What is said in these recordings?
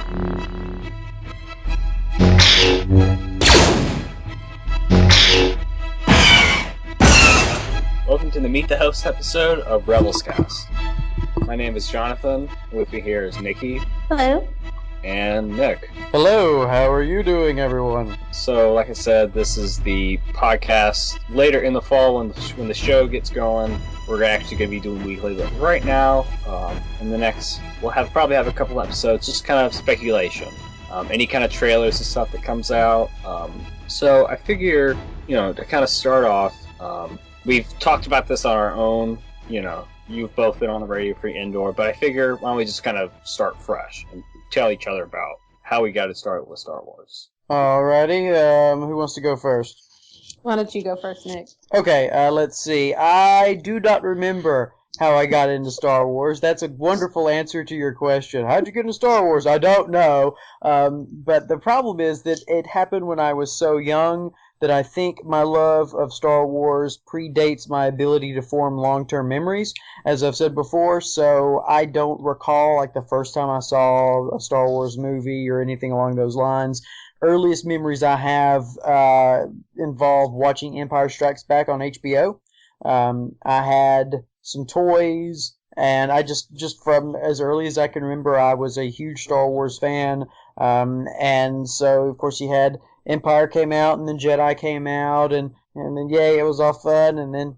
Welcome to the Meet the Host episode of Rebels Cast. My name is Jonathan. With me here is Nicki. Hello. And Nick. Hello, how are you doing, everyone? So, like I said, this is the podcast later in the fall when the show gets going. We're actually going to be doing weekly, but right now, in the next, we'll probably have a couple episodes, just kind of speculation. Any kind of trailers and stuff that comes out. So I figure, to kind of start off, we've talked about this on our own, you've both been on the Radio Free Indoor, but I figure why don't we just kind of start fresh and tell each other about how we got to start with Star Wars. Alrighty, who wants to go first? Why don't you go first, Nick? Okay, let's see. I do not remember how I got into Star Wars. That's a wonderful answer to your question. How'd you get into Star Wars? I don't know. But the problem is that it happened when I was so young that I think my love of Star Wars predates my ability to form long-term memories, as I've said before, so I don't recall like the first time I saw a Star Wars movie or anything along those lines. Earliest memories I have involve watching Empire Strikes Back on HBO. I had some toys, and I just from as early as I can remember, I was a huge Star Wars fan, and so of course you had Empire came out, and then Jedi came out, and then yay, it was all fun, and then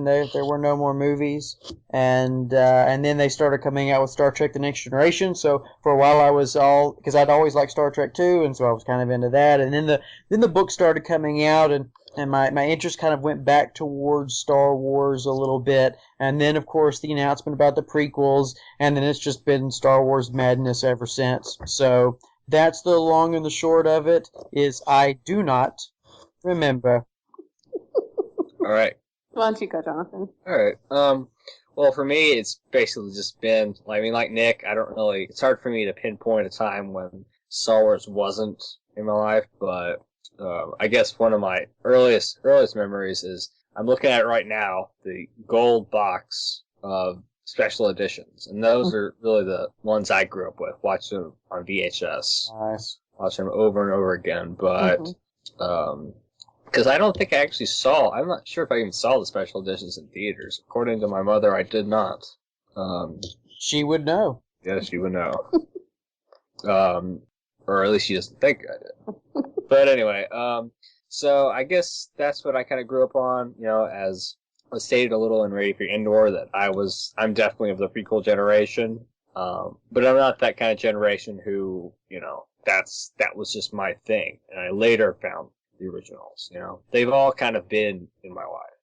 there were no more movies, and then they started coming out with Star Trek: The Next Generation. So for a while I was because I'd always liked Star Trek too, and so I was kind of into that, and then the book started coming out, and my interest kind of went back towards Star Wars a little bit, and then of course the announcement about the prequels, and then it's just been Star Wars madness ever since. So that's the long and the short of it, is I do not remember. All right. Why don't you go, Jonathan? All right. Well, for me, it's basically just been, like Nick, it's hard for me to pinpoint a time when Star Wars wasn't in my life, but I guess one of my earliest memories is, I'm looking at it right now, the gold box of special editions, and those are really the ones I grew up with, watching them on VHS. Nice. Watching them over and over again, but because I don't think I actually I'm not sure if I even saw the special editions in theaters. According to my mother, I did not. She would know. Yeah, she would know. Or at least she doesn't think I did. But anyway, so I guess that's what I kind of grew up on, as I stated a little in Radio Free Indoor, that I'm definitely of the prequel generation, but I'm not that kind of generation who, that was just my thing, and I later found the originals, They've all kind of been in my life.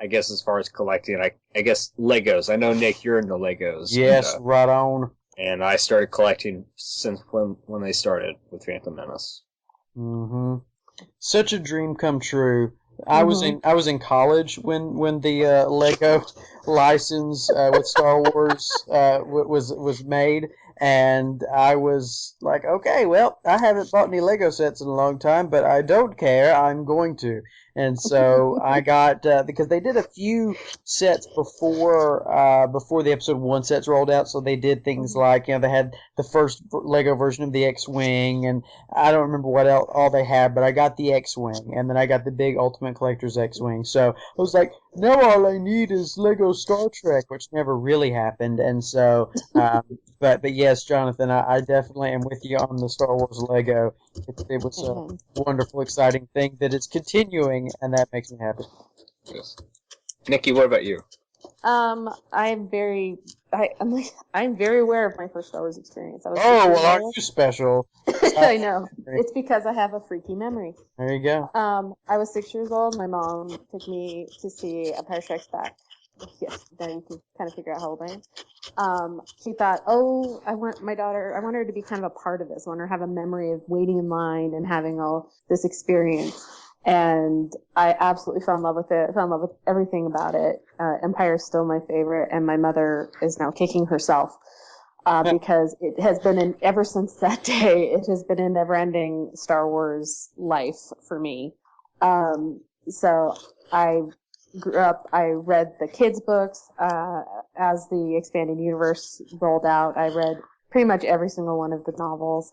I guess as far as collecting, I guess Legos. I know, Nick, you're into Legos. Yes, right on. And I started collecting since when they started with Phantom Menace. Mm-hmm. Such a dream come true. I was in college when the Lego license with Star Wars was made, and I was like, okay, well, I haven't bought any Lego sets in a long time, but I don't care. I'm going to. And so I got because they did a few sets before the episode 1 sets rolled out. So they did things like, they had the first Lego version of the X-wing, and I don't remember what all they had, but I got the X-wing, and then I got the big Ultimate Collector's X-wing. So I was like, now all I need is Lego Star Trek, which never really happened. And so, but yes, Jonathan, I definitely am with you on the Star Wars Lego. It was a wonderful, exciting thing that is continuing, and that makes me happy. Yes. Nicki, what about you? I'm very aware of my first Star Wars experience. Aren't you special? I know. It's because I have a freaky memory. There you go. I was 6 years old. My mom took me to see Empire Strikes Back. Yes, then you can kind of figure out how old I am. She thought, I want her to be kind of a part of this. I want her to have a memory of waiting in line and having all this experience. And I absolutely fell in love with it. I fell in love with everything about it. Empire is still my favorite, and my mother is now kicking herself because it has been ever since that day, it has been a never-ending Star Wars life for me. So I grew up, I read the kids' books as the Expanded Universe rolled out. I read pretty much every single one of the novels,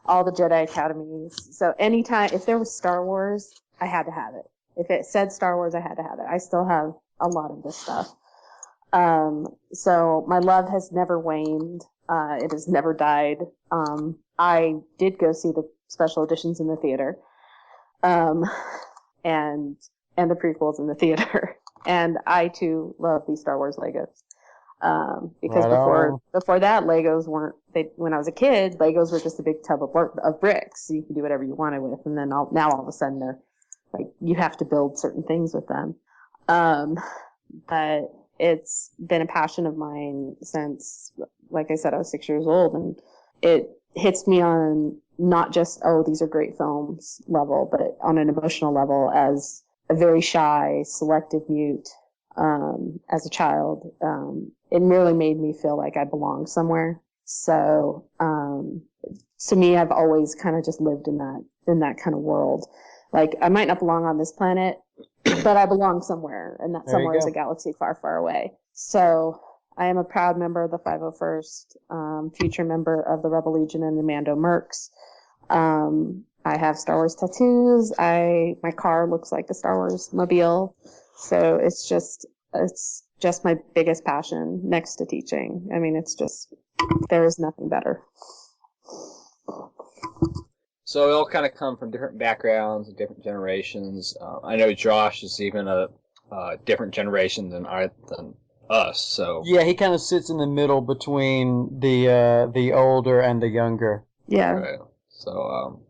all the Jedi Academies. So anytime, if there was Star Wars, I had to have it. If it said Star Wars, I had to have it. I still have a lot of this stuff. So my love has never waned. It has never died. I did go see the special editions in the theater, and the prequels in the theater. And I too love these Star Wars Legos. Because before that, Legos weren't. When I was a kid, Legos were just a big tub of bricks. So you could do whatever you wanted with, and then now all of a sudden they're like you have to build certain things with them. But it's been a passion of mine since, like I said, I was 6 years old, and it hits me on not just, oh, these are great films level, but on an emotional level as a very shy, selective mute, as a child. It really made me feel like I belonged somewhere. So, to me, I've always kind of just lived in that kind of world. Like, I might not belong on this planet, but I belong somewhere, and that somewhere is a galaxy far, far away. So I am a proud member of the 501st, future member of the Rebel Legion and the Mando Mercs. I have Star Wars tattoos. My car looks like the Star Wars mobile. So it's just my biggest passion next to teaching. I mean, there is nothing better. So we all kind of come from different backgrounds and different generations. I know Josh is even a different generation than us. So yeah, he kind of sits in the middle between the older and the younger. Yeah. Right. So,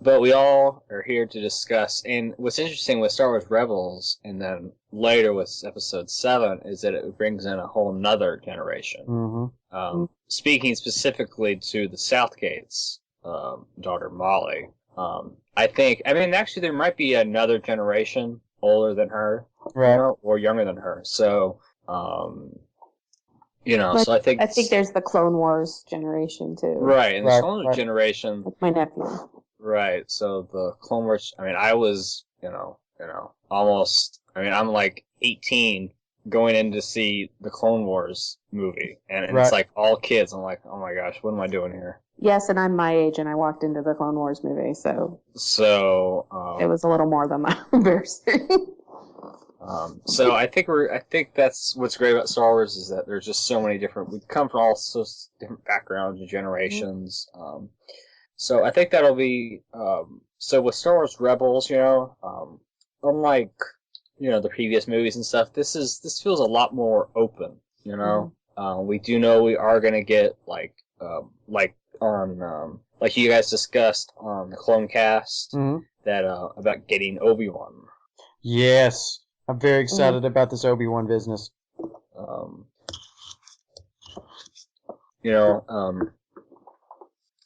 but we all are here to discuss. And what's interesting with Star Wars Rebels, and then later with Episode 7, is that it brings in a whole nother generation. Mm-hmm. Speaking specifically to the Southgates. Daughter Molly. Actually, there might be another generation older than her, right, or younger than her. So, so I think there's the Clone Wars generation too. Right, and the Clone Wars generation. With my nephew. Right, so the Clone Wars. I was, almost. I'm like 18 going in to see the Clone Wars movie, and it's like all kids. I'm like, oh my gosh, what am I doing here? Yes, and I'm my age, and I walked into the Clone Wars movie, so it was a little more than embarrassing. So I think that's what's great about Star Wars is that there's just so many different. We come from all sorts of different backgrounds and generations. So I think that'll be so with Star Wars Rebels. Unlike the previous movies and stuff, this feels a lot more open. We do know we are gonna get like you guys discussed on the Clone Cast that about getting Obi-Wan. Yes, I'm very excited about this Obi-Wan business.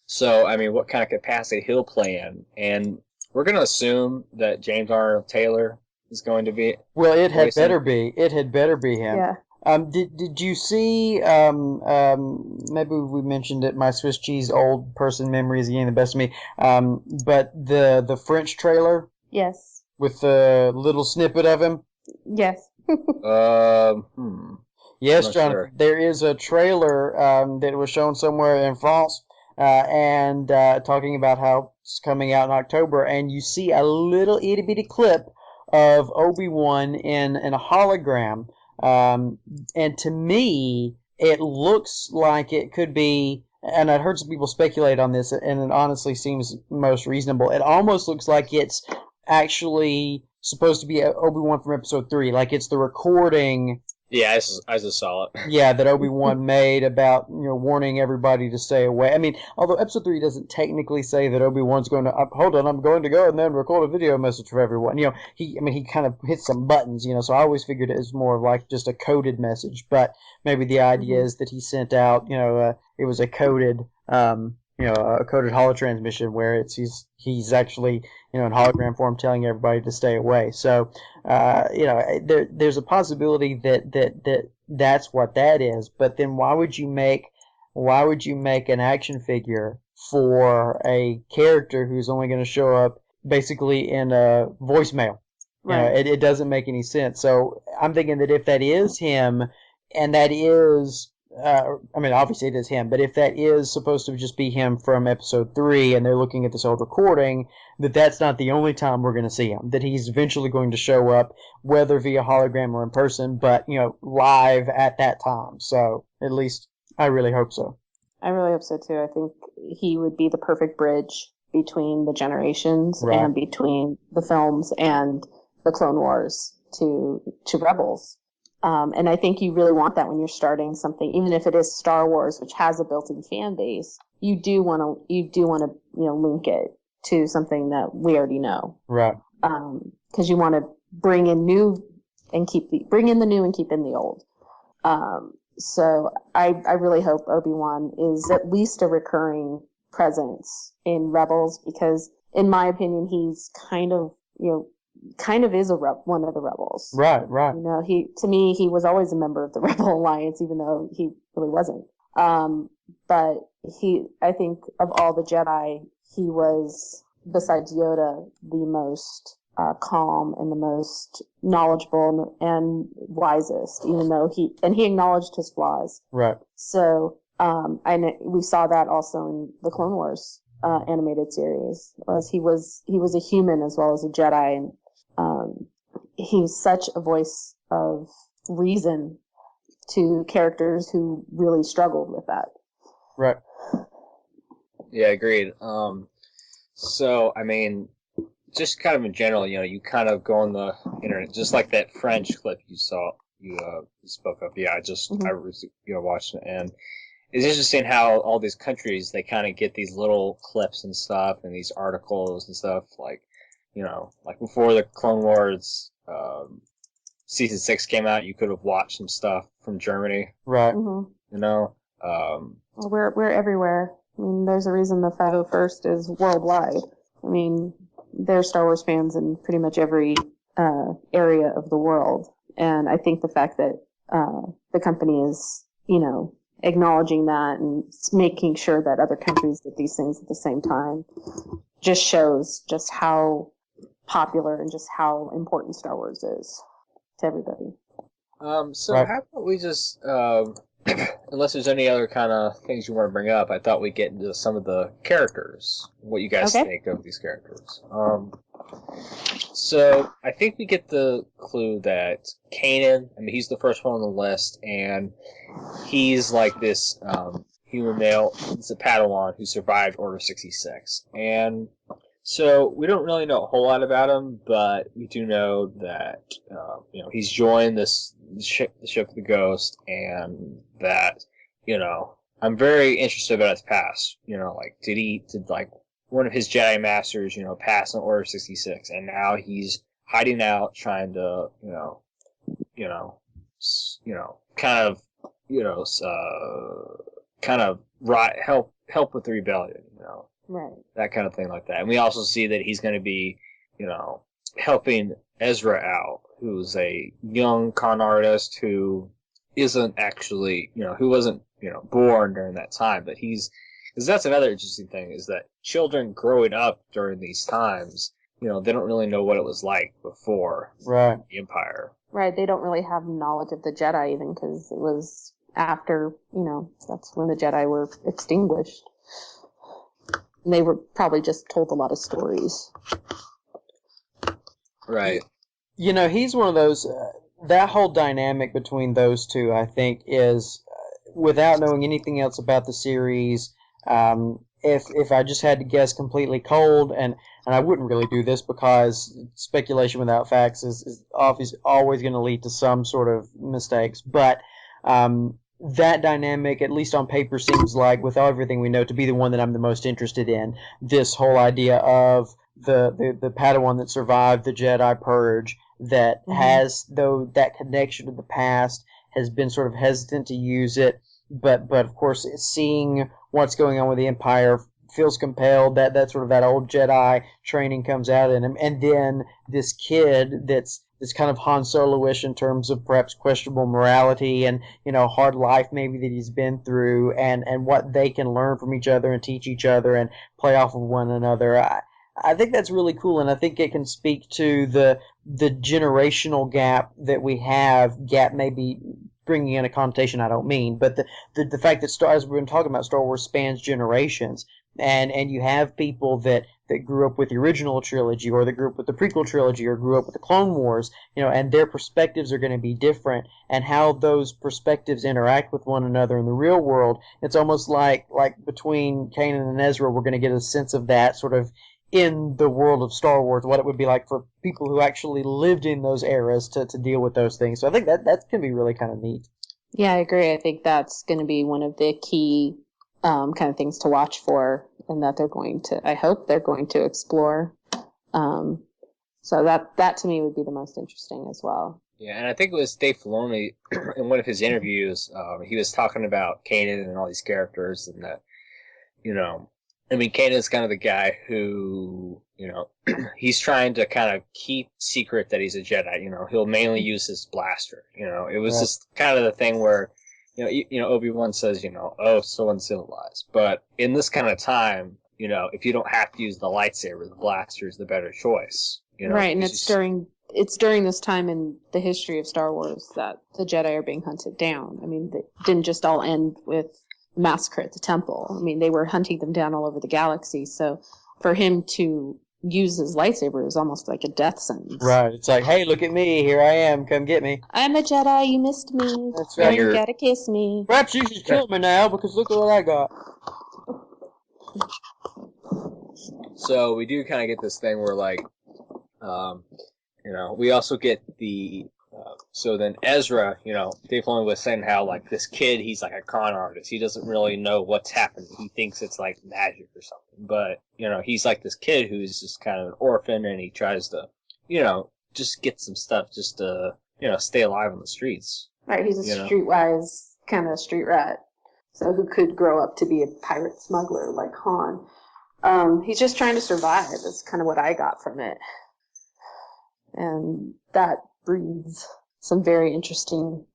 So what kind of capacity he'll play in, and we're going to assume that James Arnold Taylor is going to be. Well, it had better be. It had better be him. Yeah. Did you see? Maybe we mentioned it. My Swiss cheese old person memory is getting the best of me. But the French trailer. Yes. With the little snippet of him. Yes. Yes, John. Sure. There is a trailer that was shown somewhere in France, and talking about how it's coming out in October, and you see a little itty bitty clip of Obi-Wan in a hologram. And to me, it looks like it could be, and I'd heard some people speculate on this, and it honestly seems most reasonable. It almost looks like it's actually supposed to be Obi-Wan from Episode 3, like it's the recording. Yeah, I just saw it. Yeah, that Obi-Wan made about warning everybody to stay away. Although Episode 3 doesn't technically say that Obi-Wan's going to hold on, I'm going to go and then record a video message for everyone. He kind of hits some buttons. So I always figured it was more of like just a coded message. But maybe the idea is that he sent out, it was a coded, a coded holotransmission where he's actually in hologram form telling everybody to stay away. So there's a possibility that's what that is. But then why would you make an action figure for a character who's only going to show up basically in a voicemail? Right. It doesn't make any sense. So I'm thinking that if that is him, and that is I mean, obviously it is him, but if that is supposed to just be him from episode 3 and they're looking at this old recording, that's not the only time we're going to see him. That he's eventually going to show up, whether via hologram or in person, but, live at that time. So, at least, I really hope so. I really hope so too. I think he would be the perfect bridge between the generations Right. and between the films and the Clone Wars to Rebels. And I think you really want that when you're starting something, even if it is Star Wars, which has a built-in fan base. You do want to link it to something that we already know, right? Because you want to bring in the new and keep in the old. So I really hope Obi-Wan is at least a recurring presence in Rebels, because in my opinion he's kind of is one of the rebels. Right. To me he was always a member of the Rebel Alliance, even though he really wasn't. But I think of all the Jedi, he was, besides Yoda, the most calm and the most knowledgeable and wisest, even though he acknowledged his flaws. Right. So we saw that also in the Clone Wars animated series, as he was a human as well as a Jedi, and he's such a voice of reason to characters who really struggled with that. Right. Yeah, agreed. So, I mean, just kind of in general, you kind of go on the internet, just like that French clip you spoke of. Yeah, I was, watching it, and it's interesting how all these countries, they kind of get these little clips and stuff, and these articles and stuff, like before the Clone Wars, season 6 came out, you could have watched some stuff from Germany. Right. Mm-hmm. Well, we're everywhere. I mean, there's a reason the 501st is worldwide. I mean, there's Star Wars fans in pretty much every area of the world, and I think the fact that the company is, acknowledging that and making sure that other countries get these things at the same time just shows just how popular and just how important Star Wars is to everybody. So Right. how about we just, unless there's any other kind of things you want to bring up, I thought we'd get into some of the characters, what you guys think of these characters. So I think we get the clue that Kanan, I mean, he's the first one on the list, and he's like this human male. He's a Padawan who survived Order 66. And so we don't really know a whole lot about him, but we do know that he's joined the ship of the Ghost, and that I'm very interested about his past. Did one of his Jedi Masters pass on Order 66, and now he's hiding out, trying to help with the rebellion. Right. That kind of thing like that. And we also see that he's going to be, helping Ezra out, who's a young con artist who isn't actually, who wasn't, born during that time. But because that's another interesting thing, is that children growing up during these times, they don't really know what it was like before Right. the Empire. Right. They don't really have knowledge of the Jedi even, because it was after, that's when the Jedi were extinguished. And they were probably just told a lot of stories. Right. He's one of those, that whole dynamic between those two, I think, is, without knowing anything else about the series, if I just had to guess completely cold, and I wouldn't really do this because speculation without facts is obviously always going to lead to some sort of mistakes, but that dynamic, at least on paper, seems like, with everything we know, to be the one that I'm the most interested in. This whole idea of the Padawan that survived the Jedi Purge, that has, though, that connection to the past, has been sort of hesitant to use it, but of course, seeing what's going on with the Empire, feels compelled, that sort of that old Jedi training comes out in him, and then this kid that's kind of Han Solo-ish in terms of perhaps questionable morality and, hard life maybe that he's been through, and what they can learn from each other and teach each other and play off of one another. I think that's really cool, and I think it can speak to the generational gap that we have, maybe bringing in a connotation I don't mean, but the fact that as we've been talking about, Star Wars spans generations, and you have people that grew up with the original trilogy, or that grew up with the prequel trilogy, or grew up with the Clone Wars, and their perspectives are going to be different, and how those perspectives interact with one another in the real world. It's almost like between Kanan and Ezra, we're going to get a sense of that sort of in the world of Star Wars, what it would be like for people who actually lived in those eras to deal with those things. So I think that can be really kind of neat. Yeah, I agree. I think that's going to be one of the key kind of things to watch for, and that I hope they're going to explore. So that to me would be the most interesting as well. Yeah, and I think it was Dave Filoni in one of his interviews. He was talking about Kanan and all these characters, and that, Kanan's kind of the guy who, he's trying to kind of keep secret that he's a Jedi. He'll mainly use his blaster. It was just kind of the thing where, Obi-Wan says, oh, so uncivilized. But in this kind of time, if you don't have to use the lightsaber, the blaster is the better choice. Right, and it's during this time in the history of Star Wars that the Jedi are being hunted down. I mean, it didn't just all end with massacre at the temple. I mean, they were hunting them down all over the galaxy. So for him to use his lightsaber is almost like a death sentence. Right. It's like, hey, look at me. Here I am. Come get me. I'm a Jedi. You missed me. That's right. You gotta kiss me. Perhaps you should kill me now, because look at what I got. So we do kind of get this thing where, we also get the... so then Ezra, Dave Filoni was saying how, this kid, he's like a con artist. He doesn't really know what's happening. He thinks it's like magic or something. But, he's like this kid who's just kind of an orphan, and he tries to, just get some stuff just to, stay alive on the streets. Right, he's a streetwise kind of street rat. So who could grow up to be a pirate smuggler like Han. He's just trying to survive. That's kind of what I got from it. And that breeds some very interesting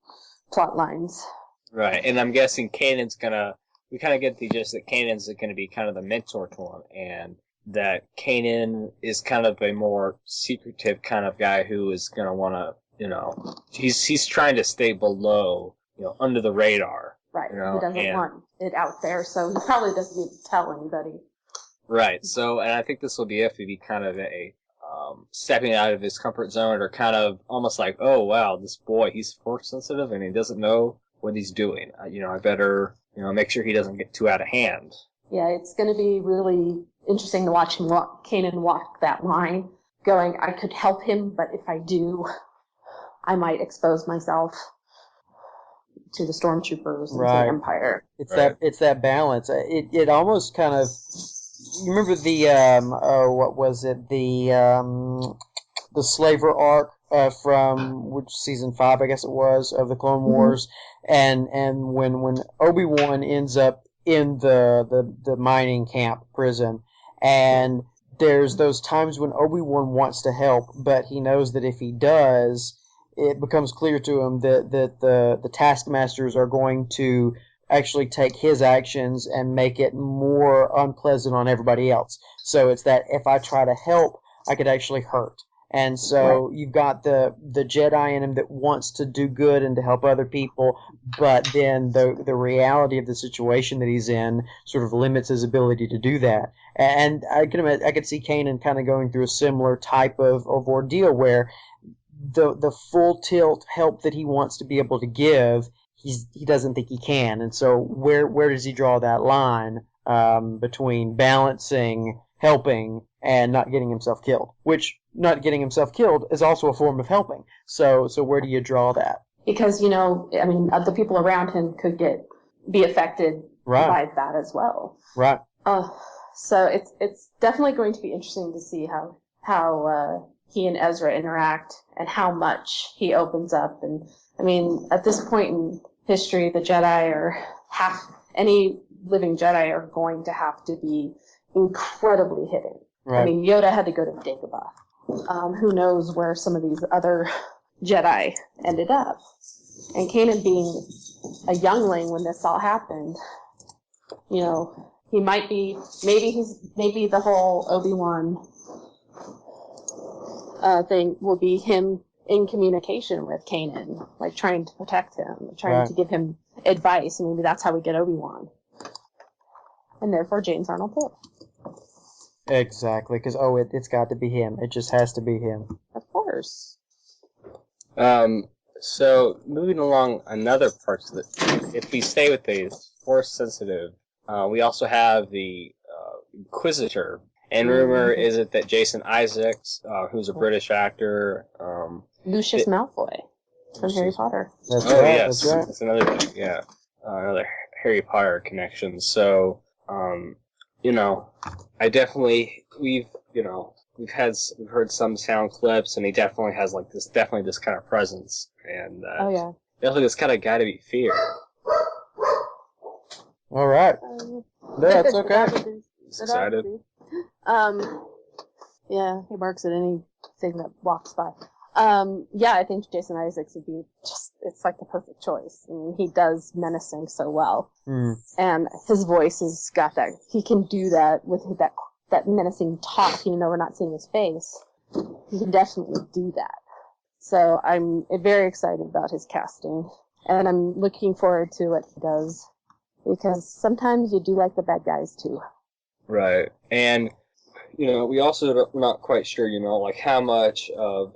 plot lines. Right, and I'm guessing we kind of get the gist that Kanan's gonna be kind of the mentor to him, and that Kanan is kind of a more secretive kind of guy who is gonna wanna, he's trying to stay below, under the radar. Right, he doesn't want it out there, so he probably doesn't need to tell anybody. Right, so, and I think this will have to be kind of a stepping out of his comfort zone, or kind of almost like, oh wow, this boy, he's force sensitive and he doesn't know what he's doing. I better, make sure he doesn't get too out of hand. Yeah, it's going to be really interesting to watch Kanan walk that line, going, I could help him, but if I do, I might expose myself to the stormtroopers and to the Empire. It's that balance. It almost kind of... You remember the what was it, the Slaver arc from season 5, I guess it was, of the Clone Wars, and when Obi-Wan ends up in the mining camp prison, and there's those times when Obi-Wan wants to help, but he knows that if he does, it becomes clear to him that the taskmasters are going to actually take his actions and make it more unpleasant on everybody else. So it's that if I try to help, I could actually hurt. And so you've got the Jedi in him that wants to do good and to help other people, but then the reality of the situation that he's in sort of limits his ability to do that. And I could see Kanan kind of going through a similar type of ordeal where the full tilt help that he wants to be able to give, he doesn't think he can. And so where does he draw that line between balancing helping and not getting himself killed? Which not getting himself killed is also a form of helping. So where do you draw that? Because the people around him could be affected by that as well. Right. So it's definitely going to be interesting to see how he and Ezra interact and how much he opens up. And at this point in history, the Jedi any living Jedi are going to have to be incredibly hidden. Right. Yoda had to go to Dagobah. Who knows where some of these other Jedi ended up? And Kanan being a youngling when this all happened, he might be, maybe the whole Obi-Wan thing will be him in communication with Kanan, like trying to protect him, trying to give him advice, and maybe that's how we get Obi-Wan. And therefore James Arnold Taylor. Exactly, because it's got to be him. It just has to be him. Of course. So moving along, another parts of it. If we stay with the Force sensitive, we also have the Inquisitor. And rumor is it that Jason Isaacs, who's a British actor, Lucius Malfoy from Harry Potter. That's right. Yes, that's right. That's another thing. Yeah, another Harry Potter connection. So, I definitely we've heard some sound clips, and he definitely has this kind of presence, and definitely this kind of guy to be feared. All right. No, that's okay. He's excited. Yeah, he barks at anything that walks by. I think Jason Isaacs would be it's like the perfect choice. I mean, he does menacing so well. And his voice has got that, he can do that with that menacing talk, even though we're not seeing his face. He can definitely do that. So I'm very excited about his casting. And I'm looking forward to what he does. Because sometimes you do like the bad guys too. Right. And, we also are not quite sure, how much of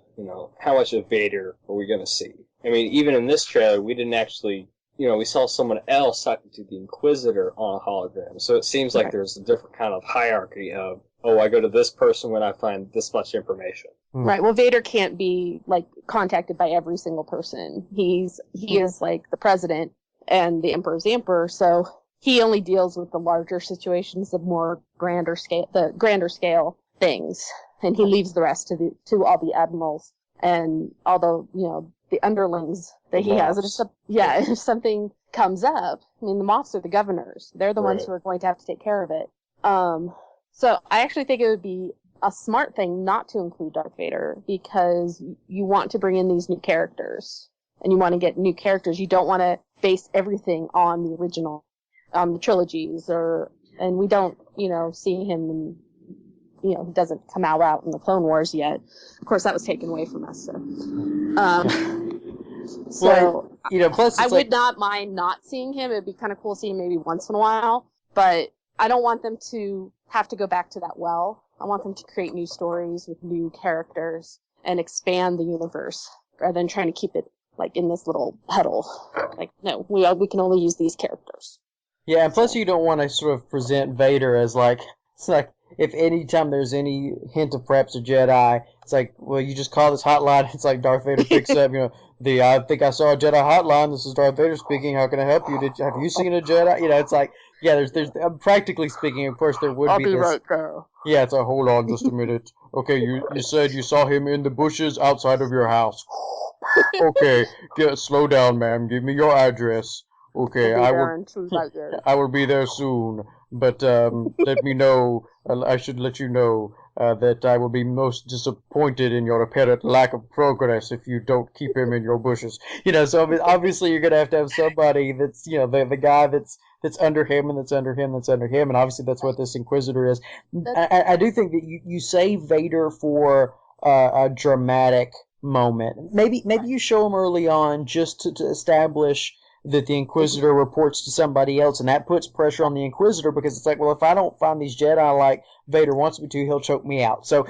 Vader are we going to see? I mean, even in this trailer, we didn't actually, we saw someone else talking to the Inquisitor on a hologram. So it seems like there's a different kind of hierarchy of, I go to this person when I find this much information. Right. Well, Vader can't be, contacted by every single person. He is, the president, and the Emperor's the Emperor, so he only deals with the larger situations, the grander scale things, and he leaves the rest to all the admirals and all the underlings that he has. If something comes up, I mean, the Moffs are the governors. They're the ones who are going to have to take care of it. So I actually think it would be a smart thing not to include Darth Vader, because you want to bring in these new characters, and you want to get new characters. You don't want to base everything on the original, the trilogies, and we don't, see him in, he doesn't come out in the Clone Wars yet. Of course, that was taken away from us. Plus I would not mind not seeing him. It'd be kind of cool seeing him maybe once in a while, but I don't want them to have to go back to that well. I want them to create new stories with new characters and expand the universe rather than trying to keep it in this little huddle. No, we can only use these characters. Yeah, and plus you don't want to sort of present Vader as if any time there's any hint of perhaps a Jedi, it's you just call this hotline. It's like Darth Vader picks up, I think I saw a Jedi hotline. This is Darth Vader speaking. How can I help you? Have you seen a Jedi? It's there's practically speaking, of course, there would I'll be be this. right there. Yeah, it's hold on just a minute. Okay, you said you saw him in the bushes outside of your house. Okay, slow down, ma'am. Give me your address. Okay, I will be there soon. But let me know. I should let you know that I will be most disappointed in your apparent lack of progress if you don't keep him in your bushes. So obviously you're gonna have to have somebody that's the guy that's under him and that's under him that's under him, and obviously that's what this Inquisitor is. I do think that you save Vader for a dramatic moment. Maybe you show him early on just to establish that the Inquisitor reports to somebody else, and that puts pressure on the Inquisitor, because it's if I don't find these Jedi like Vader wants me to, he'll choke me out. So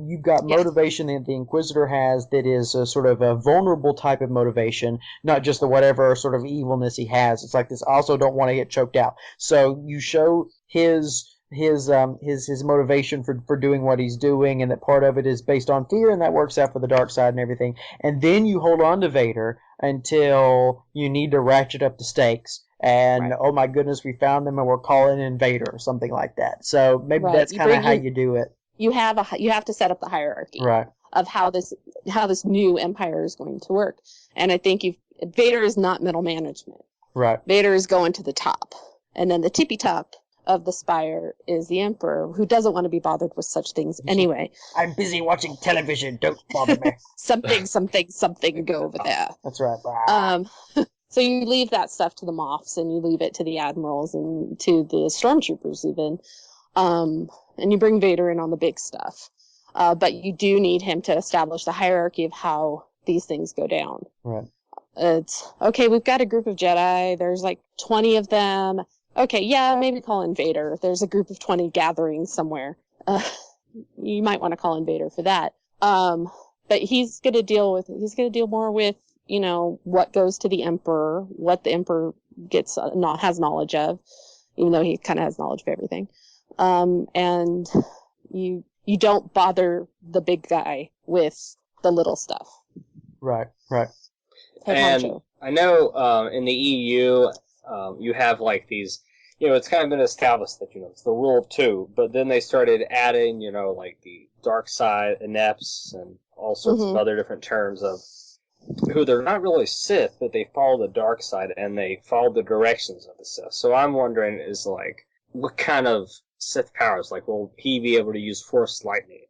you've got motivation that the Inquisitor has that is a sort of a vulnerable type of motivation, not just the whatever sort of evilness he has. It's this, I also don't want to get choked out. So you show his motivation for doing what he's doing, and that part of it is based on fear, and that works out for the dark side and everything. And then you hold on to Vader until you need to ratchet up the stakes, and oh my goodness, we found them and we're calling in Vader or something like that. So maybe that's kind of how you do it. You have to set up the hierarchy of how this new empire is going to work. And I think Vader is not middle management. Right. Vader is going to the top, and then the tippy top of the spire is the Emperor, who doesn't want to be bothered with such things anyway. I'm busy watching television. Don't bother me. something, go over there. That's right. So you leave that stuff to the Moffs, and you leave it to the admirals and to the stormtroopers even. And you bring Vader in on the big stuff. But you do need him to establish the hierarchy of how these things go down. Right. It's okay. We've got a group of Jedi. There's like 20 of them. Okay, yeah, maybe call in Vader. There's a group of 20 gathering somewhere. You might want to call in Vader for that. But he's going to deal more with, what goes to the Emperor, what the Emperor has knowledge of, even though he kind of has knowledge of everything. And you don't bother the big guy with the little stuff. Right. And I know in the EU, you have like these, it's kind of been established that, it's the rule of two, but then they started adding, like the dark side, inepts, and all sorts of other different terms of who they're not really Sith, but they follow the dark side and they follow the directions of the Sith. So I'm wondering is like, what kind of Sith powers? Like, will he be able to use Force lightning?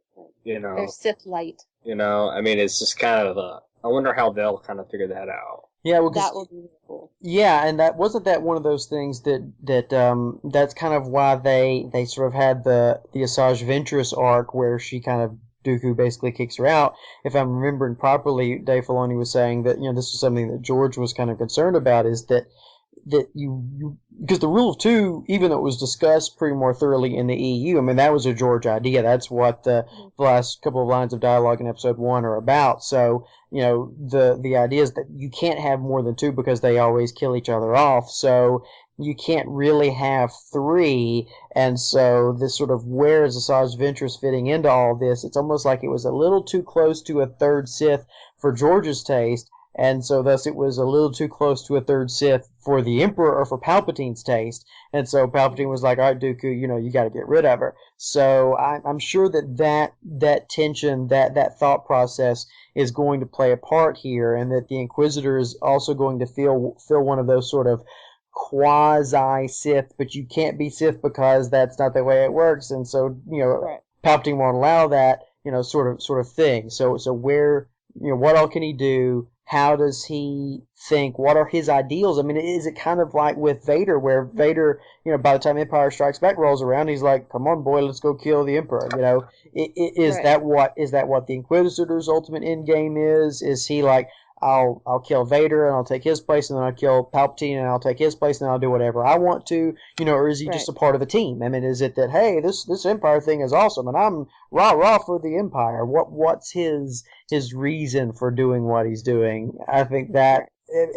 They're Sith light. I mean, it's just kind of I wonder how they'll kind of figure that out. Yeah, well, that will be really cool. Yeah, and wasn't that one of those things that's kind of why they sort of had the Asajj Ventress arc where she kind of Dooku basically kicks her out. If I'm remembering properly, Dave Filoni was saying that this was something that George was kind of concerned about, is that you because the rule of two, even though it was discussed pretty more thoroughly in the EU, I mean that was a George idea. That's what the last couple of lines of dialogue in episode 1 are about. So the idea is that you can't have more than two because they always kill each other off. So you can't really have three, and so this sort of where is Asajj Ventress fitting into all this? It's almost like it was a little too close to a third Sith for George's taste. And so thus it was a little too close to a third Sith for the Emperor or for Palpatine's taste. And so Palpatine was like, all right, Dooku, you got to get rid of her. So I'm sure that tension, that thought process is going to play a part here, and that the Inquisitor is also going to fill one of those sort of quasi-Sith, but you can't be Sith because that's not the way it works. And so, right. Palpatine won't allow that, sort of thing. So where, what all can he do? How does he think? What are his ideals? I mean, is it kind of like with Vader, where Vader, by the time Empire Strikes Back rolls around, he's like, "Come on, boy, let's go kill the Emperor." Is Right. that what the Inquisitor's ultimate end game is? Is he like, I'll kill Vader and I'll take his place, and then I'll kill Palpatine and I'll take his place, and then I'll do whatever I want to, or is he just a part of a team? I mean, is it that, hey, this Empire thing is awesome and I'm rah for the Empire? What's his reason for doing what he's doing? I think that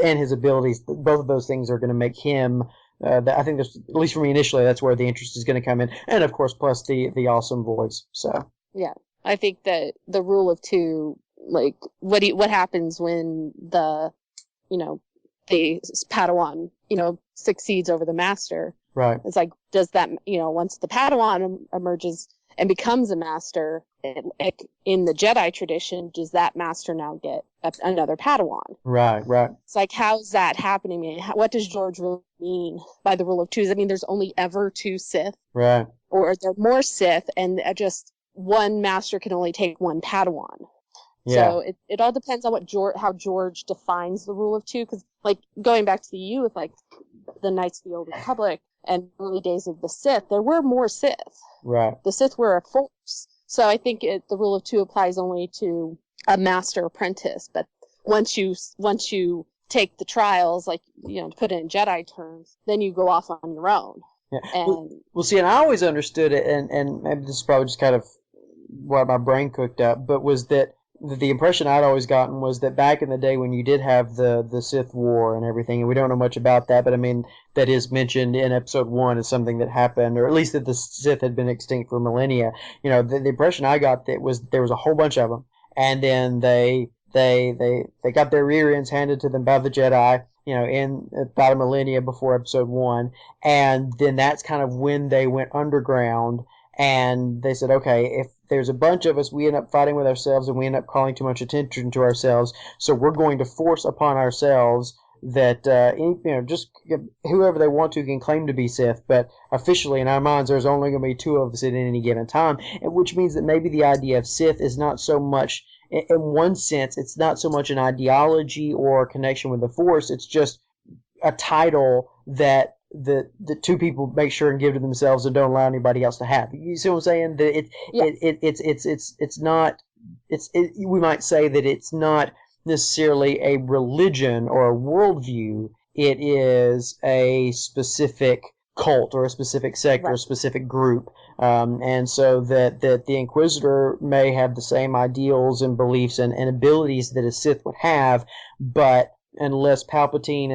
and his abilities, both of those things are going to make him. I think at least for me initially, that's where the interest is going to come in, and of course, plus the awesome voice. So yeah, I think that the rule of two. Like what happens when the the Padawan succeeds over the master? Right. It's like, does that once the Padawan emerges and becomes a master in the Jedi tradition, does that master now get another Padawan? Right. It's like, how's that happening? What does George really mean by the rule of twos? I mean, there's only ever two Sith, right? Or are there more Sith, and just one master can only take one Padawan? Yeah. So it all depends on how George defines the rule of two, because like going back to the EU with like the Knights of the Old Republic and early days of the Sith, there were more Sith. Right. The Sith were a force. So I think the rule of two applies only to a master apprentice. But once you take the trials, like to put it in Jedi terms, then you go off on your own. Yeah. And well, see, and I always understood it, and maybe this is probably just kind of what my brain cooked up, but was that the impression I'd always gotten was that back in the day when you did have the Sith War and everything, and we don't know much about that, but I mean, that is mentioned in episode 1 as something that happened, or at least that the Sith had been extinct for millennia. The impression I got that was there was a whole bunch of them, and then they got their rear ends handed to them by the Jedi, in about a millennia before episode 1, and then that's kind of when they went underground. And they said, okay, if there's a bunch of us, we end up fighting with ourselves and we end up calling too much attention to ourselves. So we're going to force upon ourselves that, just whoever they want to can claim to be Sith. But officially in our minds, there's only going to be two of us at any given time, which means that maybe the idea of Sith is not so much, in one sense, it's not so much an ideology or a connection with the Force. It's just a title that the two people make sure and give to themselves and don't allow anybody else to have. You see what I'm saying? That we might say that it's not necessarily a religion or a worldview. It is a specific cult or a specific sect or a specific group. And so that the Inquisitor may have the same ideals and beliefs and abilities that a Sith would have, but unless Palpatine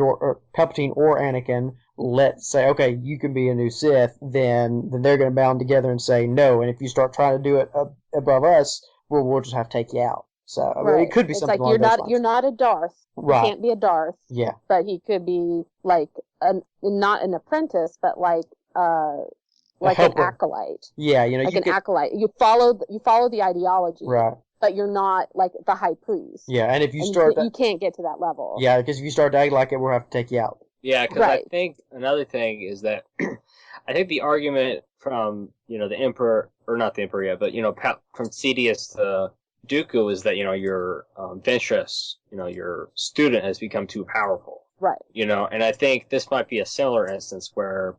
or Palpatine or Anakin let's say, okay, you can be a new Sith, then they're going to bound together and say no. And if you start trying to do it above us, we'll just have to take you out. So I mean, it could be something along those lines. You're not a Darth. Right. He can't be a Darth. Yeah. But he could be like not an apprentice, but like an acolyte. Yeah, you know, like an acolyte. You follow the ideology. Right. But you're not like the high priest. Yeah, and if you you can't get to that level. Yeah, because if you start to act like it, we'll have to take you out. Yeah, because I think another thing is that I think the argument from, you know, the Emperor, or not the Emperor yet, but, you know, from Sidious to Dooku is that, you know, your Ventress, you know, your student has become too powerful. Right. You know, and I think this might be a similar instance where,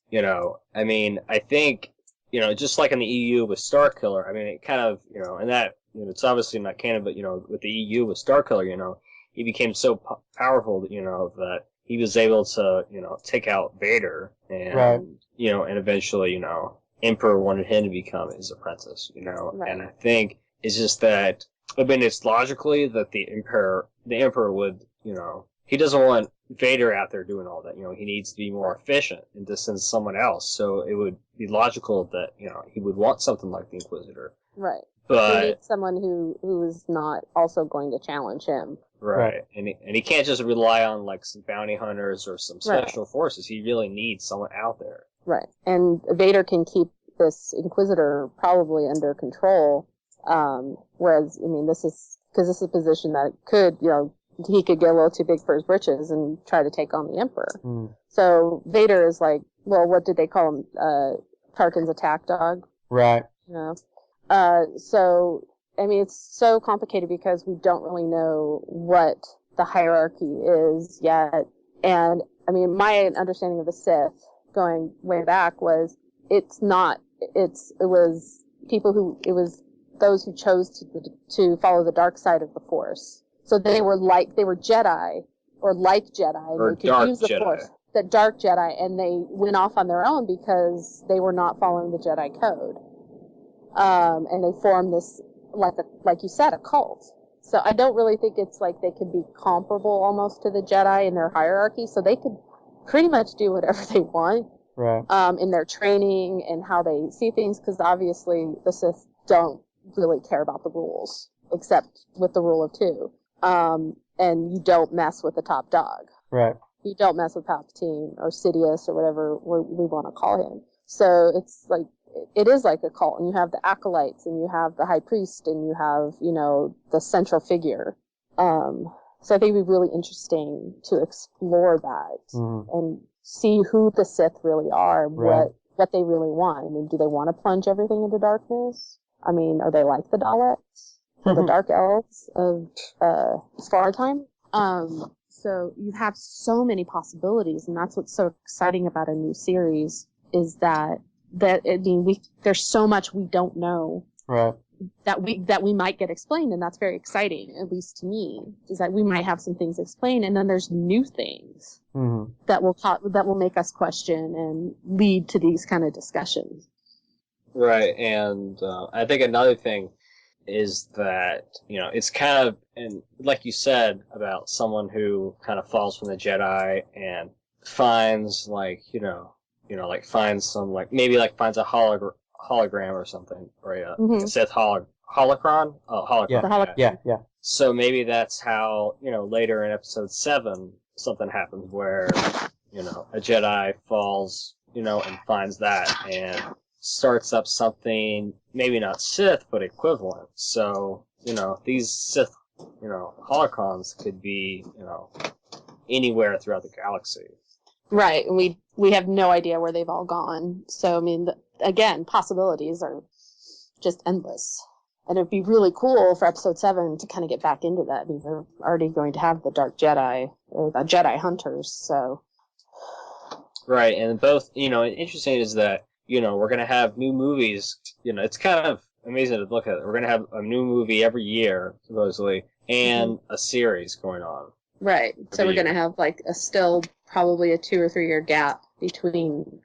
you know, I mean, I think, you know, just like in the EU with Starkiller, I mean, it kind of, you know, and that, you know, it's obviously not canon, but, you know, with the EU with Starkiller, you know, he became so powerful that, you know, that he was able to, you know, take out Vader and, you know, and eventually, you know, Emperor wanted him to become his apprentice, you know, and I think it's just that, I mean, it's logically that the Emperor would, you know, he doesn't want Vader out there doing all that, you know, he needs to be more efficient and to send someone else, so it would be logical that, you know, he would want something like the Inquisitor. Right. But he needs someone who is not also going to challenge him. Right. And he can't just rely on like some bounty hunters or some special forces. He really needs someone out there. Right. And Vader can keep this Inquisitor probably under control. Whereas, I mean, this is a position that could, you know, he could get a little too big for his britches and try to take on the Emperor. Mm. So Vader is like, well, what did they call him? Tarkin's attack dog. Right. You know? So, I mean, it's so complicated because we don't really know what the hierarchy is yet. And, I mean, my understanding of the Sith, going way back, was it was those who chose to follow the dark side of the Force. So they were Jedi, or like Jedi, or and they could use the Force. The dark Jedi, and they went off on their own because they were not following the Jedi code. And they formed this, like you said, a cult. So I don't really think it's like they could be comparable almost to the Jedi in their hierarchy. So they could pretty much do whatever they want. Right. In their training and how they see things, because obviously the Sith don't really care about the rules, except with the rule of two. And you don't mess with the top dog. Right. You don't mess with Palpatine or Sidious or whatever we want to call him. So it's like, it is like a cult, and you have the acolytes, and you have the high priest, and you have, you know, the central figure. So I think it'd be really interesting to explore that and see who the Sith really are, what they really want. I mean, do they want to plunge everything into darkness? I mean, are they like the Daleks, or the Dark Elves of Svartime? So you have so many possibilities, and that's what's so exciting about a new series, is that I mean, there's so much we don't know. Right. That we might get explained, and that's very exciting, at least to me, is that we might have some things explained, and then there's new things that will make us question and lead to these kind of discussions. Right, and I think another thing is that, you know, it's kind of, and like you said about someone who kind of falls from the Jedi and finds, like, you know, like finds some, like, maybe like finds a hologram or something, or a Sith holocron? Oh, holocron. Yeah. So maybe that's how, you know, later in episode 7, something happens where, you know, a Jedi falls, you know, and finds that and starts up something, maybe not Sith, but equivalent. So, you know, these Sith, you know, holocrons could be, you know, anywhere throughout the galaxy. Right, and we have no idea where they've all gone. So, I mean, again, possibilities are just endless. And it'd be really cool for episode 7 to kind of get back into that. I mean, they're already going to have the Dark Jedi, or the Jedi Hunters, so. Right, and both, you know, interesting is that, you know, we're going to have new movies. You know, it's kind of, amazing to look at. We're gonna have a new movie every year, supposedly, and a series going on. Right. So we're going to have like still probably a 2 or 3 year gap between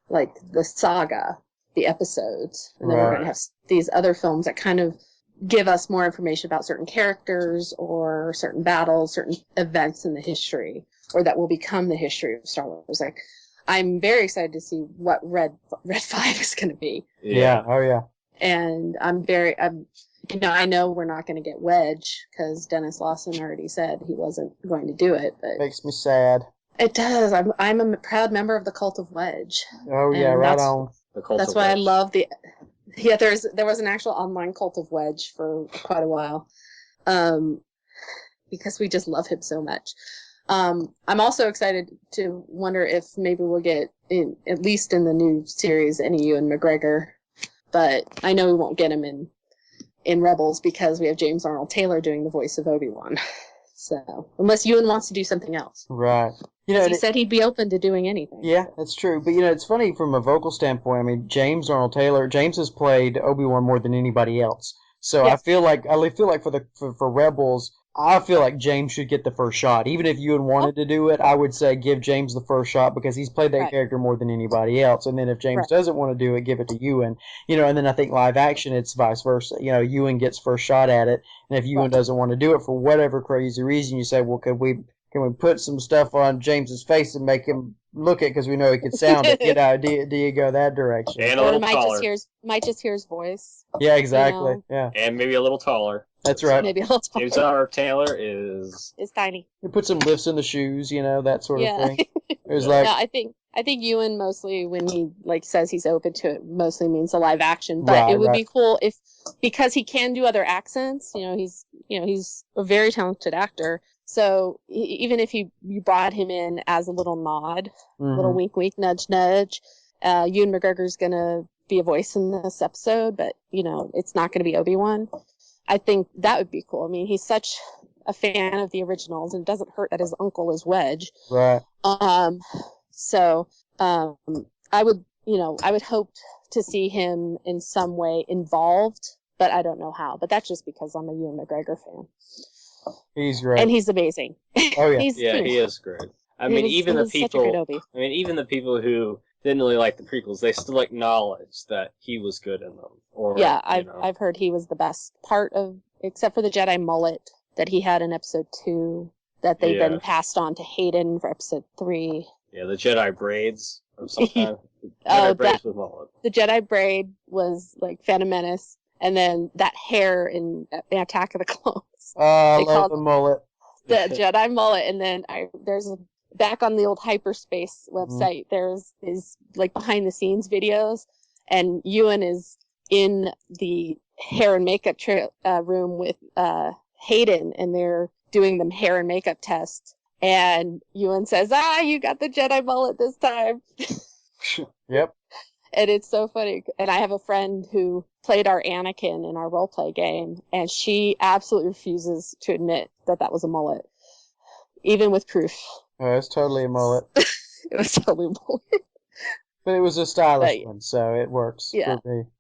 like the saga, the episodes, and then we're going to have these other films that kind of give us more information about certain characters or certain battles, certain events in the history, or that will become the history of Star Wars. Like, I'm very excited to see what Red 5 is going to be. Yeah. Oh yeah. And I know we're not going to get Wedge because Dennis Lawson already said he wasn't going to do it. But makes me sad. It does. I'm a proud member of the Cult of Wedge. Oh yeah, right on. The Cult that's of why Wedge. I love the. Yeah, there was an actual online Cult of Wedge for quite a while, because we just love him so much. I'm also excited to wonder if maybe we'll get at least in the new series any Ewan McGregor, but I know we won't get him in Rebels because we have James Arnold Taylor doing the voice of Obi-Wan. So unless Ewan wants to do something else, right? He said he'd be open to doing anything. Yeah, that's true. But it's funny from a vocal standpoint. I mean, James Arnold Taylor, James has played Obi-Wan more than anybody else. So yes. I feel like for Rebels, I feel like James should get the first shot. Even if Ewan wanted to do it, I would say give James the first shot because he's played that character more than anybody else. And then if James doesn't want to do it, give it to Ewan. And then I think live action, it's vice versa. Ewan gets first shot at it, and if Ewan doesn't want to do it for whatever crazy reason, you say, well, can we put some stuff on James's face and make him look it because we know he can sound it? Do you go that direction? And a little taller. Might just hear his voice. Yeah, exactly. Yeah. And maybe a little taller. That's right. Maybe a little taller. James Arnold Taylor is tiny. You put some lifts in the shoes, that sort of thing. It was I think Ewan mostly, when he says he's open to it, mostly means the live action. But it would be cool because he can do other accents. He's a very talented actor. So even if you brought him in as a little nod, little wink, wink, nudge, nudge, Ewan McGregor's gonna be a voice in this episode, but it's not gonna be Obi-Wan. I think that would be cool. I mean, he's such a fan of the originals, and it doesn't hurt that his uncle is Wedge. Right. So I would hope to see him in some way involved, but I don't know how. But that's just because I'm a Ewan McGregor fan. He's great. And he's amazing. Oh yeah. He is great. Even the people who didn't really like the prequels, they still acknowledge that he was good in them. I've heard he was the best part of, except for the Jedi mullet that he had in episode 2, that they then passed on to Hayden for episode 3. Yeah, the Jedi braids of some kind. Jedi braids with mullet. The Jedi braid was Phantom Menace, and then that hair in Attack of the Clones. I love the mullet. The Jedi mullet, and then there's back on the old hyperspace website, there's behind the scenes videos, and Ewan is in the hair and makeup room with Hayden, and they're doing the hair and makeup test, and Ewan says, you got the Jedi mullet this time. Yep. And it's so funny. And I have a friend who played our Anakin in our roleplay game, and she absolutely refuses to admit that was a mullet, even with proof. Oh, it's totally a mullet. It was totally a mullet. But it was a stylish one, so it works. Yeah.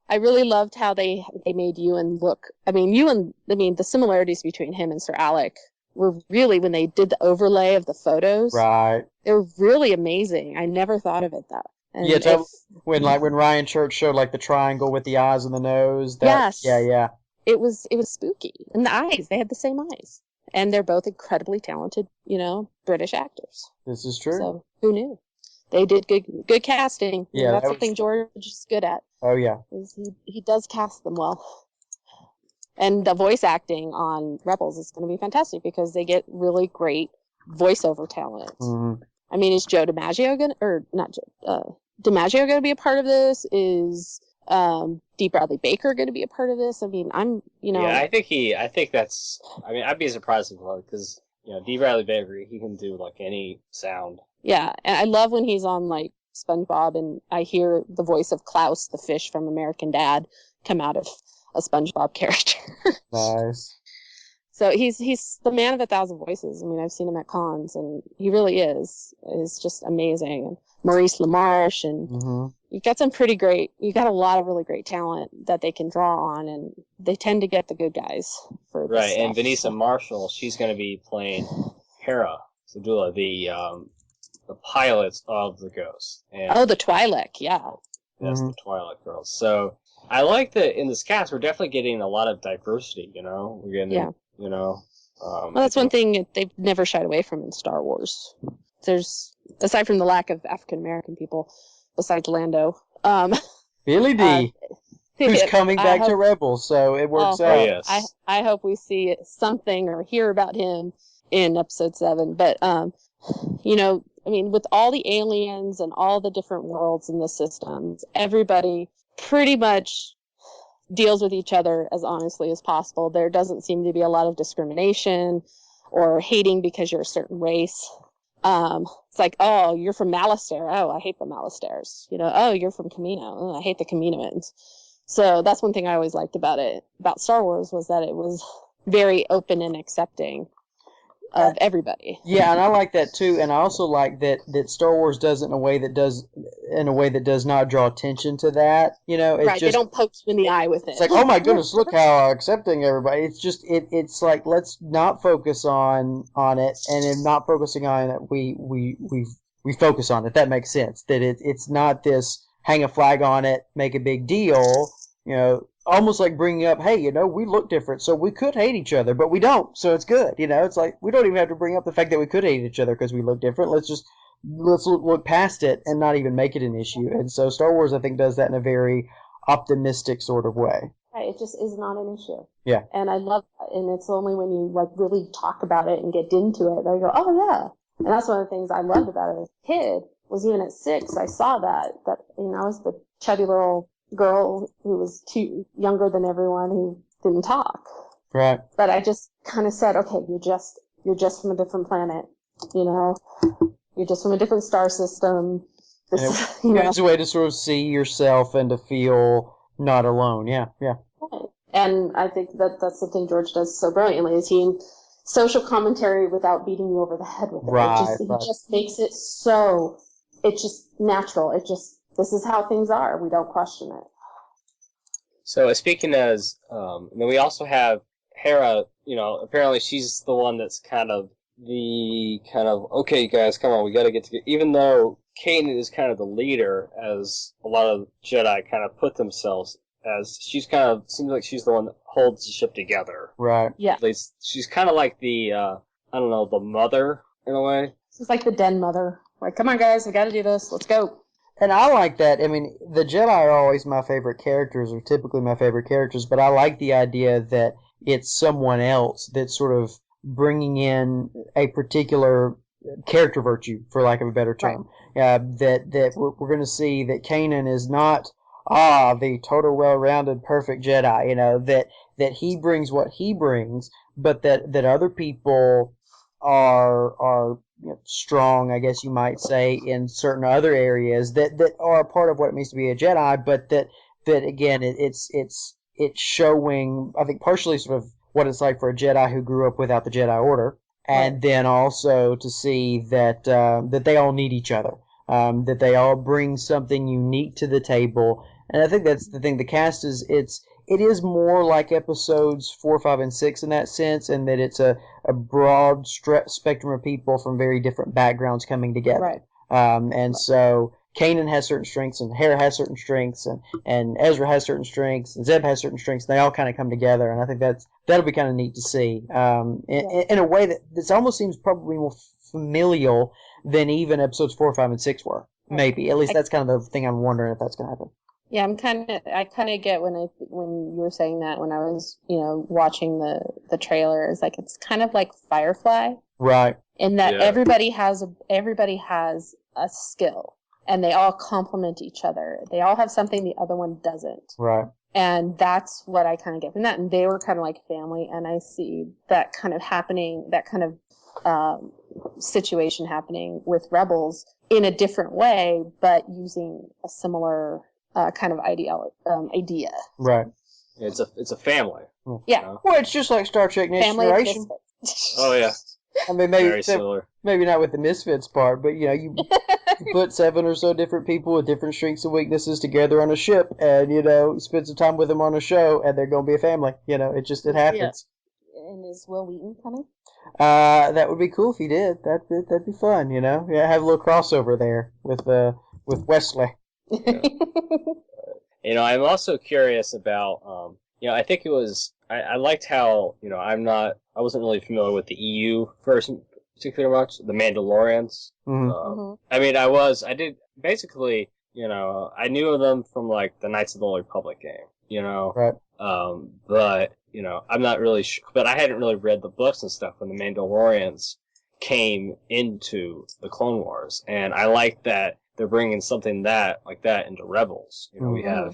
I really loved how they made Ewan look. The similarities between him and Sir Alec were really, when they did the overlay of the photos. Right. They were really amazing. I never thought of it that. And when Ryan Church showed the triangle with the eyes and the nose. Yes. Yeah. It was spooky. And the eyes, they had the same eyes. And they're both incredibly talented, British actors. This is true. So who knew? They did good casting. Yeah, that's something George is good at. Oh yeah. He does cast them well. And the voice acting on Rebels is going to be fantastic because they get really great voiceover talent. Mm-hmm. I mean, is Joe DiMaggio DiMaggio going to be a part of this? Is D. Bradley Baker going to be a part of this? I mean, Yeah, I think that's. I'd be surprised if he was, because D. Bradley Baker, he can do any sound. Yeah, and I love when he's on SpongeBob, and I hear the voice of Klaus, the fish from American Dad, come out of a SpongeBob character. Nice. So he's the man of 1,000 voices. I mean, I've seen him at cons, and he really is just amazing. And Maurice LaMarche, and you've got you got a lot of really great talent that they can draw on, and they tend to get the good guys for this stuff. And Vanessa Marshall, she's going to be playing Hera Zadula, the pilot of the Ghost. And the Twi'lek, yeah. Yes, the Twilight Girls. So I like that in this cast, we're definitely getting a lot of diversity. We're getting, well, that's one thing they've never shied away from in Star Wars. There's, aside from the lack of African American people, besides Lando, Billy D, who's coming back to Rebels, so it works out. Oh, yes. I hope we see something or hear about him in Episode 7. But, I mean, with all the aliens and all the different worlds in the systems, everybody pretty much deals with each other as honestly as possible. There doesn't seem to be a lot of discrimination or hating because you're a certain race. It's like, oh, you're from Malastare. Oh, I hate the Malastairs. Oh, you're from Camino. Oh, I hate the Caminoans. So that's one thing I always liked about Star Wars, was that it was very open and accepting of everybody. Yeah, and I like that too. And I also like that Star Wars does it in a way that does not draw attention to that. It's they don't poke you in the eye with it. It's like, oh my goodness, look how accepting everybody. It's just it's like, let's not focus on it, and in not focusing on it, we focus on it. That makes sense. That it's not this hang a flag on it, make a big deal. Almost like bringing up, hey, we look different, so we could hate each other, but we don't, so it's good. It's like, we don't even have to bring up the fact that we could hate each other because we look different. Let's look past it and not even make it an issue. And so Star Wars, I think, does that in a very optimistic sort of way. Right, it just is not an issue. Yeah. And I love that. And it's only when you really talk about it and get into it that you go, oh yeah. And that's one of the things I loved about it as a kid, was even at 6, I saw that I was the chubby little girl who was too younger than everyone, who didn't talk. Right. But I just kind of said, okay, you're just from a different planet, you're just from a different star system. It's a way to sort of see yourself and to feel not alone. Yeah. Right. And I think that's something George does so brilliantly, is he social commentary without beating you over the head with it. Right. He just makes it so, it's just natural. This is how things are. We don't question it. So speaking as, then we also have Hera. Apparently she's the one that's kind of okay, guys, come on, we got to get together. Even though Kanan is kind of the leader, as a lot of Jedi kind of put themselves as, seems like she's the one that holds the ship together. Right. Yeah. At least she's kind of like the the mother in a way. She's like the den mother. Like, come on, guys, we got to do this. Let's go. And I like that. I mean, the Jedi are always my favorite characters, or typically my favorite characters, but I like the idea that it's someone else that's sort of bringing in a particular character virtue, for lack of a better term. Right. That we're going to see that Kanan is not the total well-rounded perfect Jedi. That he brings what he brings, but that other people are strong, I guess you might say, in certain other areas that are a part of what it means to be a Jedi, but that again, it's showing, I think, partially sort of what it's like for a Jedi who grew up without the Jedi Order, and then also to see that they all need each other, that they all bring something unique to the table. And I think that's the thing. The cast it is more like episodes 4, 5, and 6 in that sense, and that it's a broad spectrum of people from very different backgrounds coming together. Right. So Kanan has certain strengths, and Hera has certain strengths, and Ezra has certain strengths, and Zeb has certain strengths, and they all kind of come together, and I think that'll be kind of neat to see, in a way that almost seems probably more familial than even episodes 4, 5, and 6 were. Maybe. At least that's kind of the thing I'm wondering if that's going to happen. Yeah, I kind of get when you were saying that, when I was, watching the trailer, it's kind of like Firefly. Right. In that everybody has a skill, and they all complement each other. They all have something the other one doesn't. Right. And that's what I kind of get from that. And they were kind of like family, and I see that kind of happening, that kind of situation happening with Rebels in a different way, but using a similar kind of idea. Right. It's a family. Yeah. You know? Well, it's just like Star Trek Next Family of Generation. misfits. Oh yeah, I mean, very similar. maybe not with the misfits part, but you put 7 or so different people with different strengths and weaknesses together on a ship, and spend some time with them on a show, and they're gonna be a family. It happens. And is Will Wheaton coming? That would be cool if he did. That'd be fun. Yeah, have a little crossover there with Wesley. Yeah. I'm also curious about, I think it was, I liked how, I wasn't really familiar with the EU first particularly much, the Mandalorians. I mean, I did, basically, I knew of them from, like, the Knights of the Old Republic game, Right. but, I'm not really sure, but I hadn't really read the books and stuff when the Mandalorians came into the Clone Wars, and I like that they're bringing something like that into Rebels. We have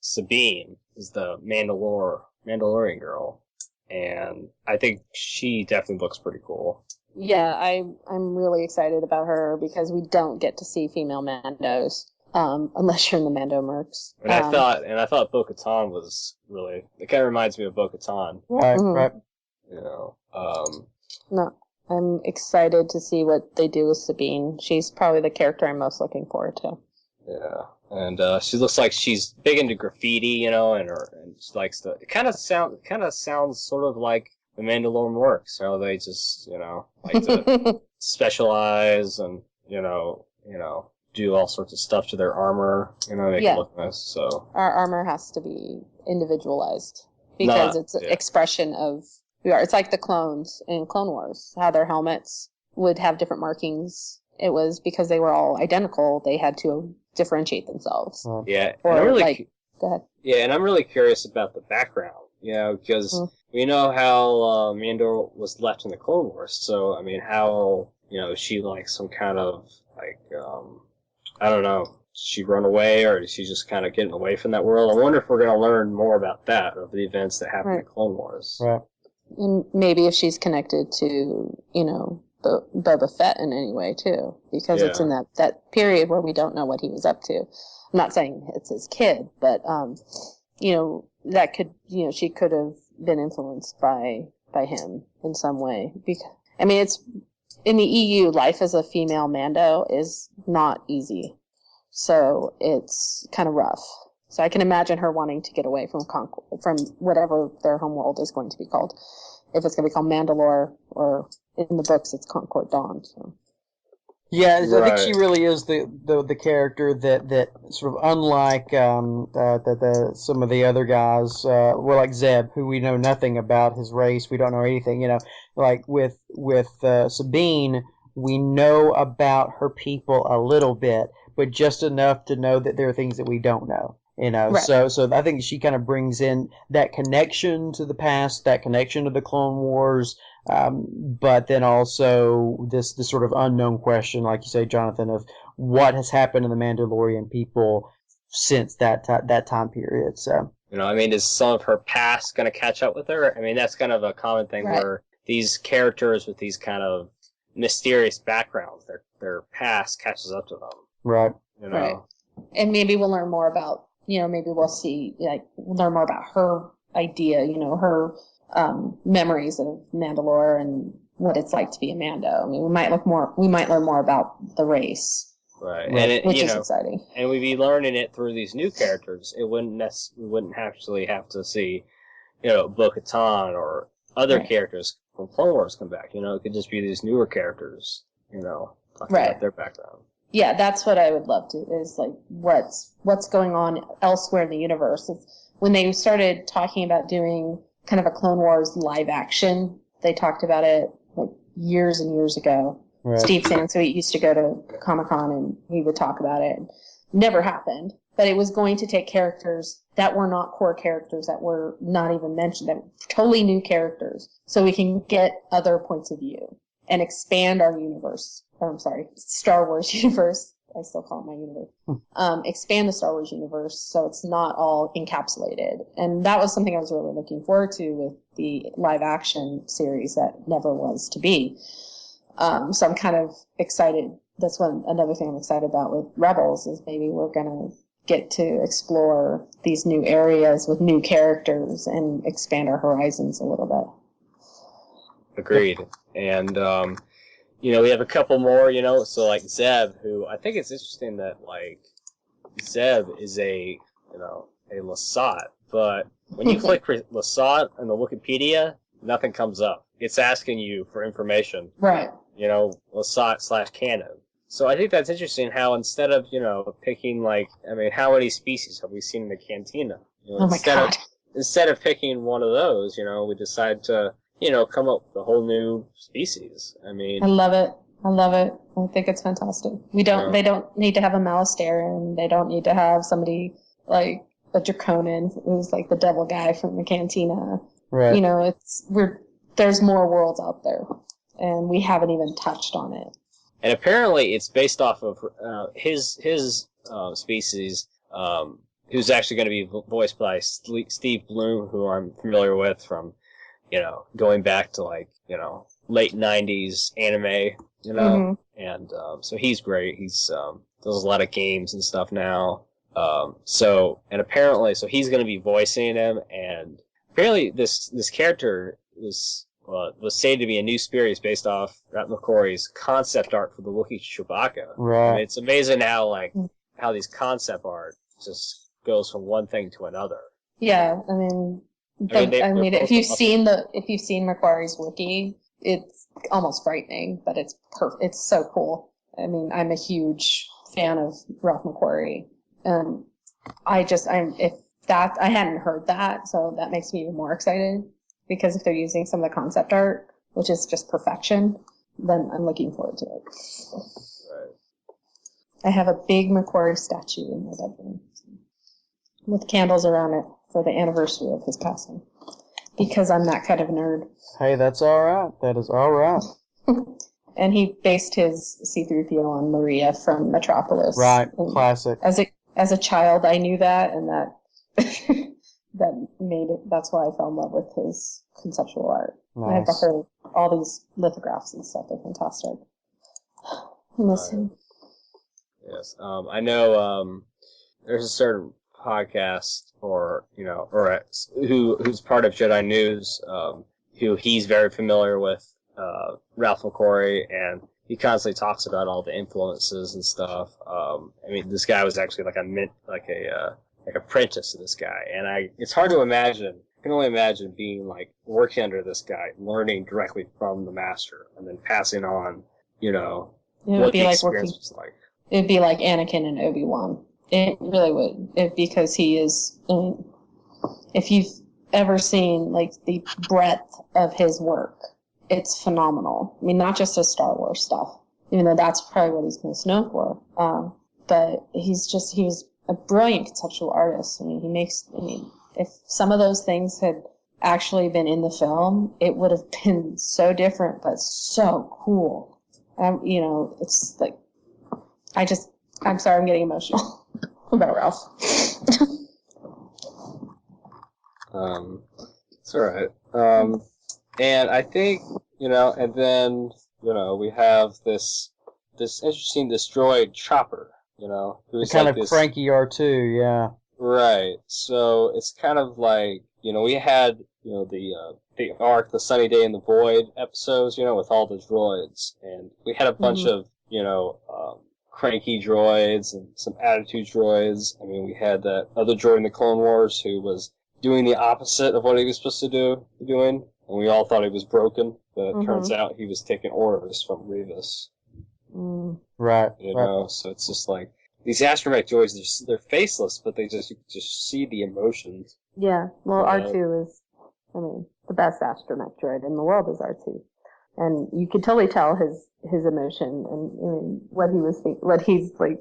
Sabine is the Mandalorian girl, and I think she definitely looks pretty cool. Yeah, I'm really excited about her because we don't get to see female Mandos unless you're in the Mando mercs. And I thought Bo-Katan was really, it kind of reminds me of Bo-Katan. Right, right. No, I'm excited to see what they do with Sabine. She's probably the character I'm most looking forward to. Yeah, and she looks like she's big into graffiti, and she likes to. It kind of sounds sort of like the Mandalorian works. How they just like to specialize and do all sorts of stuff to their armor, make it look nice. So our armor has to be individualized because it's an expression of who we are. It's like the clones in Clone Wars, how their helmets would have different markings. It was because they were all identical. They had to differentiate themselves. Yeah, or and go ahead. Yeah, and I'm really curious about the background. Because we know how Mando was left in the Clone Wars. So I mean, how is she like some kind of like I don't know. Did she run away, or is she just kind of getting away from that world? I wonder if we're going to learn more about that, of the events that happened in Clone Wars. Right. And maybe if she's connected to, Boba Fett in any way, too. Because it's in that period where we don't know what he was up to. I'm not saying it's his kid, but, that could, she could have been influenced by him in some way. It's in the EU, life as a female Mando is not easy. So it's kind of rough. So I can imagine her wanting to get away from whatever their homeworld is going to be called. If it's going to be called Mandalore, or in the books it's Concord Dawn. So. Yeah, I think she really is the character that sort of, unlike some of the other guys, like Zeb, who we know nothing about his race, we don't know anything. Like with Sabine, we know about her people a little bit, but just enough to know that there are things that we don't know. Right. So I think she kind of brings in that connection to the past, that connection to the Clone Wars, but then also this sort of unknown question, like you say, Jonathan, of what has happened to the Mandalorian people since that time period. So is some of her past going to catch up with her? I mean, that's kind of a common thing where these characters with these kind of mysterious backgrounds, their past catches up to them. Right. Right. And maybe we'll learn more about. Maybe we'll learn more about her idea, her memories of Mandalore and what it's like to be a Mando. I mean, we might learn more about the race. Right. Which is exciting. And we'd be learning it through these new characters. We wouldn't actually have to see, Bo-Katan or other characters from Clone Wars come back. It could just be these newer characters, talking about their background. Yeah, that's what I would love to, is like what's going on elsewhere in the universe. When they started talking about doing kind of a Clone Wars live action, they talked about it like years and years ago. Right. Steve Sansweet used to go to Comic-Con and he would talk about it. Never happened, but it was going to take characters that were not core characters, that were not even mentioned, that were totally new characters, so we can get other points of view and expand our universe. Star Wars universe. I still call it my universe. Expand the Star Wars universe so it's not all encapsulated. And that was something I was really looking forward to with the live action series that never was to be. So I'm kind of excited. That's another thing I'm excited about with Rebels, is maybe we're going to get to explore these new areas with new characters and expand our horizons a little bit. Agreed. And we have a couple more, so like Zeb, who I think it's interesting that like Zeb is a Lasat, but when you click Lasat in the Wikipedia, nothing comes up. It's asking you for information. Right. Lasat/canon. So I think that's interesting how instead of, picking how many species have we seen in the Cantina? Oh my God. Instead of picking one of those, we decide to, come up with a whole new species. I love it. I think it's fantastic. They don't need to have a Malastarian. They don't need to have somebody like a Draconin who's like the devil guy from the Cantina. Right. There's more worlds out there, and we haven't even touched on it. And apparently, it's based off of his species, who's actually going to be voiced by Steve Bloom, who I'm familiar with from, going back to late '90s anime, Mm-hmm. and so he's great. He's does a lot of games and stuff now. So he's going to be voicing him, and apparently this character was stated to be a new series based off Rat McCrory's concept art for the Wookiee Chewbacca. Right. It's amazing how these concept art just goes from one thing to another. Yeah, if you've seen McQuarrie's Wookiee, it's almost frightening, but it's it's so cool. I'm a huge fan of Ralph McQuarrie, and I hadn't heard that, so that makes me even more excited, because if they're using some of the concept art, which is just perfection, then I'm looking forward to it. Right. I have a big McQuarrie statue in my bedroom with candles around it for the anniversary of his passing, because I'm that kind of a nerd. Hey, that's all right. That is all right. And he based his C-3PO on Maria from Metropolis. Right, and classic. As a child, I knew that, and that that's why I fell in love with his conceptual art. Nice. I have all these lithographs and stuff. They're fantastic. I miss him. Yes, I know. There's a certain podcast, who's part of Jedi News, who he's very familiar with, Ralph McQuarrie, and he constantly talks about all the influences and stuff. This guy was actually like apprentice to this guy, and it's hard to imagine. I can only imagine being working under this guy, learning directly from the master, and then passing on, what the experience was like. It'd be like Anakin and Obi-Wan. It really would, because he is. If you've ever seen the breadth of his work, it's phenomenal. Not just his Star Wars stuff, even though that's probably what he's most known for. But he was a brilliant conceptual artist. If some of those things had actually been in the film, it would have been so different, but so cool. It's like, I'm sorry, I'm getting emotional about Ralph. It's alright. And I think, and then, we have this interesting destroyed chopper, who's kind of cranky R2, yeah. Right. So it's kind of like, we had, the Ark, the Sunny Day in the Void episodes, with all the droids, and we had a bunch of, cranky droids and some attitude droids. We had that other droid in the Clone Wars who was doing the opposite of what he was supposed to doing, and we all thought he was broken, but it turns out he was taking orders from Revis. Right. So it's just like, these astromech droids, they're faceless, but you just see the emotions. Yeah, well, R2 is, the best astromech droid in the world is R2. And you could totally tell his emotion and what he was thinking, what he's like,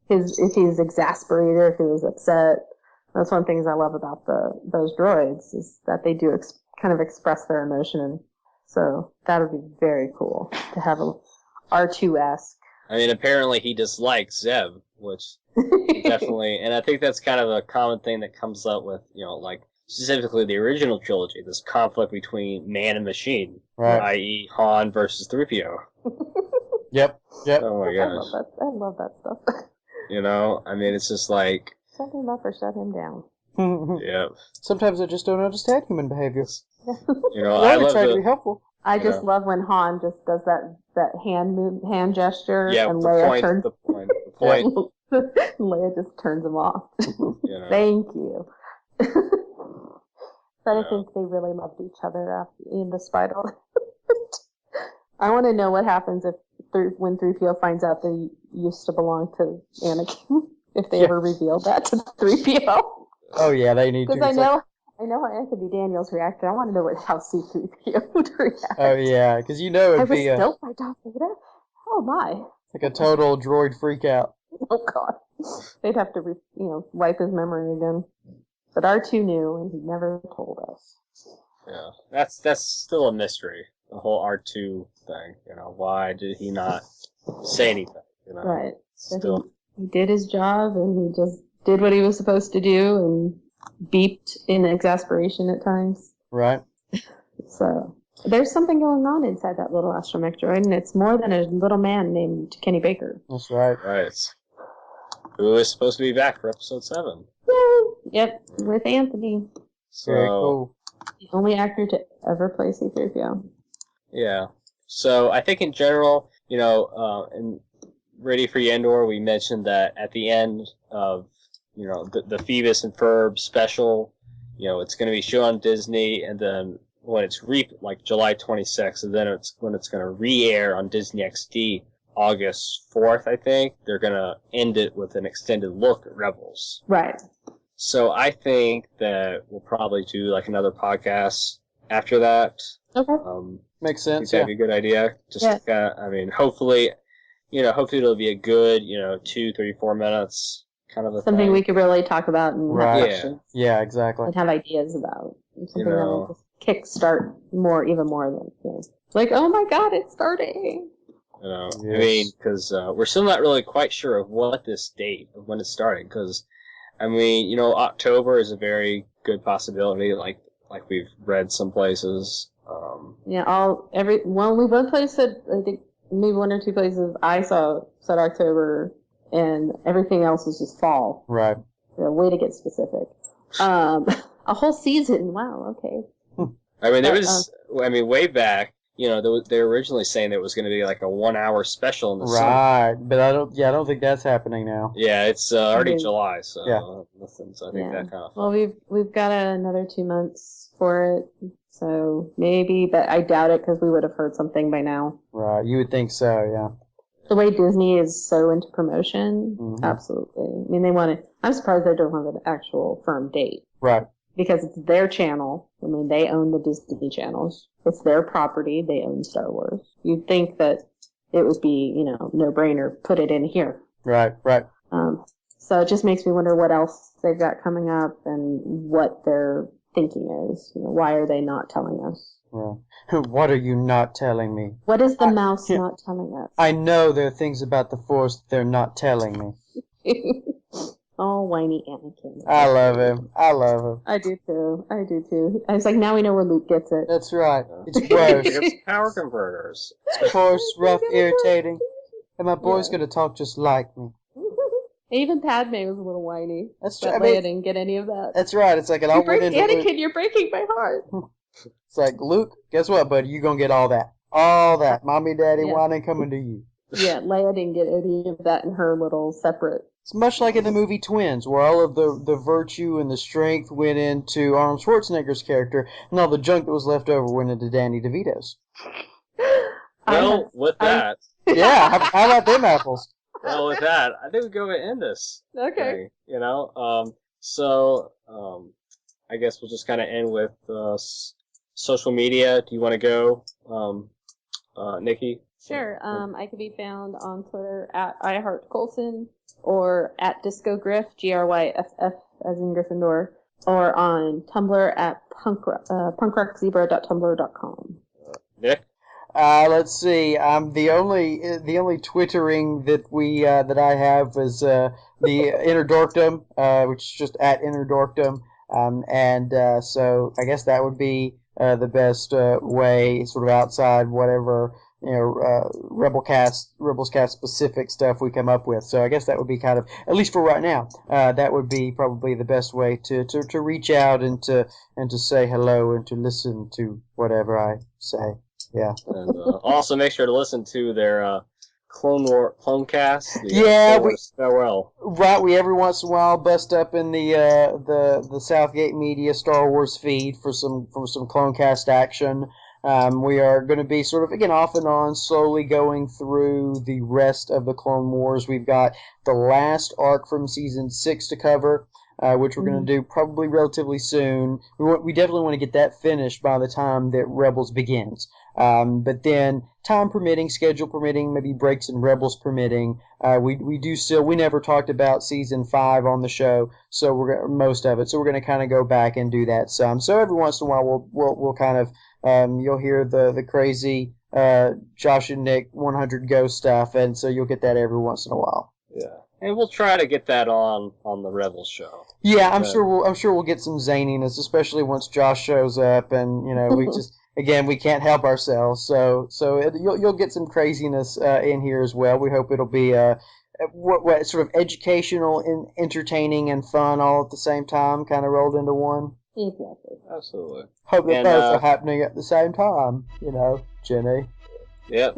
if he's exasperated, if he was upset. That's one of the things I love about those droids, is that they do kind of express their emotion. So that would be very cool to have a R2-esque. Apparently he dislikes Zeb, which definitely, and I think that's kind of a common thing that comes up with, specifically the original trilogy, this conflict between man and machine, right. i.e. Han versus 3PO. Yep. Oh my gosh. I love that stuff. It's just like, Shut him up or shut him down. Yeah. Sometimes I just don't understand human behavior. You know, I I only love try to the. be helpful. I just love when Han just does that hand gesture, Yeah, and the Leia turns. the point. Leia just turns him off. You know. Thank you. But I Yeah. think they really loved each other in despite all. I want to know what happens when 3PO finds out that he used to belong to Anakin. If they ever revealed that to 3PO. Oh yeah, they need to. Because I know how Anthony Daniels reacted. I want to know how C-3PO would react. Oh yeah, because you know it'd I was be built by Darth Vader? Oh my. like a total droid freak out. Oh god. They'd have to, wipe his memory again. But R2 knew, and he never told us. Yeah, that's still a mystery. The whole R2 thing. You know, why did he not say anything? You know, Right. still. He did his job, and he just did what he was supposed to do, and beeped in exasperation at times. Right. So there's something going on inside that little astromech droid, and it's more than a little man named Kenny Baker. That's right. Right. Who is supposed to be back for episode 7? Yay! Yep, with Anthony. So, Very cool. The only actor to ever play C-3PO. Yeah. So I think in general, and Ready for Yendor, we mentioned that at the end of, the Phoebus and Ferb special, it's going to be shown on Disney, and then when it's like July 26th, and then when it's going to re-air on Disney XD August 4th, I think, they're going to end it with an extended look at Rebels. Right. So I think that we'll probably do like another podcast after that. Okay. Makes I sense. think that'd be a good idea. Just hopefully, hopefully it'll be a good, 2, 3, 4 minutes kind of a Something thing. we could really talk about and have questions. Yeah, exactly. And have ideas about. Something that will just kickstart even more than, like, oh my god, it's starting. Yes. I mean, because we're still not really quite sure of what this date of when it's starting. Because, October is a very good possibility. Like we've read some places. One place said, I think maybe one or two places I saw said October, and everything else is just fall. Right. Way to get specific. A whole season. Wow. Okay. I mean, there was. Way back. They were originally saying that it was going to be like a 1-hour special in the summer. Right, but I don't think that's happening now. Yeah, it's already July, so nothing. So I think that kind of. Well, we've got another 2 months for it, so maybe, but I doubt it because we would have heard something by now. Right, you would think so, yeah. The way Disney is so into promotion, absolutely. I mean, I'm surprised they don't have an actual firm date. Right. Because it's their channel. I mean, they own the Disney channels. It's their property. They own Star Wars. You'd think that it would be, no-brainer, put it in here. Right. So it just makes me wonder what else they've got coming up and what their thinking is. Why are they not telling us? Well, what are you not telling me? What is the mouse not telling us? I know there are things about the Force that they're not telling me. Oh, whiny Anakin. I love him. I do too. I was like, now we know where Luke gets it. That's right. It's gross. It's power converters. Coarse, rough, irritating. And my boy's going to talk just like me. Even Padme was a little whiny. That's true. But Leia didn't get any of that. That's right. It's like it all went into Anakin, Luke. you're breaking my heart. It's like, Luke, guess what, buddy? You're going to get all that. All that. Mommy, daddy, whining coming to you. Yeah, Leia didn't get any of that in her little separate. It's much like in the movie Twins, where all of the virtue and the strength went into Arnold Schwarzenegger's character, and all the junk that was left over went into Danny DeVito's. Well, with that. Yeah, how about them apples? Well, with that, I think we go and end this. Okay. Thing, so, I guess we'll just kind of end with social media. Do you want to go, Nicki? Sure. I can be found on Twitter at iHeartColson or at DiscoGriff, GRYFF as in Gryffindor, or on Tumblr at punkrockzebra.tumblr.com. Nick? Let's see. The only Twittering that I have is the Inner Dorkdom, which is just at Inner Dorkdom. So I guess that would be the best way, sort of outside whatever Rebels cast specific stuff we come up with. So I guess that would be kind of, at least for right now, that would be probably the best way to reach out and to say hello and to listen to whatever I say. Yeah. And also make sure to listen to their Clone Cast. We farewell. Right, we every once in a while bust up in the Southgate Media Star Wars feed for some Clonecast action. We are going to be sort of, again, off and on, slowly going through the rest of the Clone Wars. We've got the last arc from Season 6 to cover, which we're going to do probably relatively soon. We definitely want to get that finished by the time that Rebels begins. But then, time permitting, schedule permitting, maybe breaks in Rebels permitting, we never talked about Season 5 on the show, so most of it. So we're going to kind of go back and do that some. So every once in a while, we'll kind of, you'll hear the crazy Josh and Nick 100 Go stuff, and so you'll get that every once in a while. Yeah, and we'll try to get that on the Rebels show. Yeah, I'm sure we'll get some zaniness, especially once Josh shows up, and we just. Again, we can't help ourselves, so you'll get some craziness in here as well. We hope it'll be what sort of educational and entertaining and fun all at the same time, kind of rolled into one. Exactly. Absolutely. Hope that both are happening at the same time, Jenny. Yep.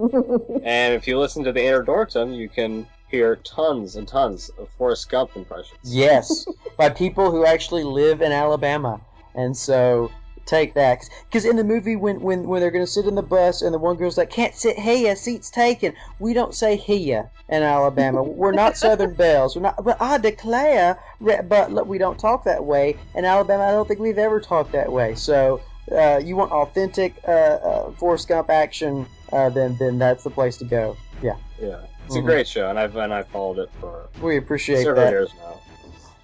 And if you listen to the Inner Dorktum, you can hear tons and tons of Forrest Gump impressions. Yes, by people who actually live in Alabama, and so. Take that, because in the movie when they're going to sit in the bus and the one girl's like, can't sit here, seat's taken, we don't say here in Alabama. We're not Southern Belles. We're not, but I declare, but look, we don't talk that way in Alabama. I don't think we've ever talked that way. So you want authentic Forrest Gump action, then that's the place to go. Yeah. It's a great show, and I've followed it for we appreciate several that. years now.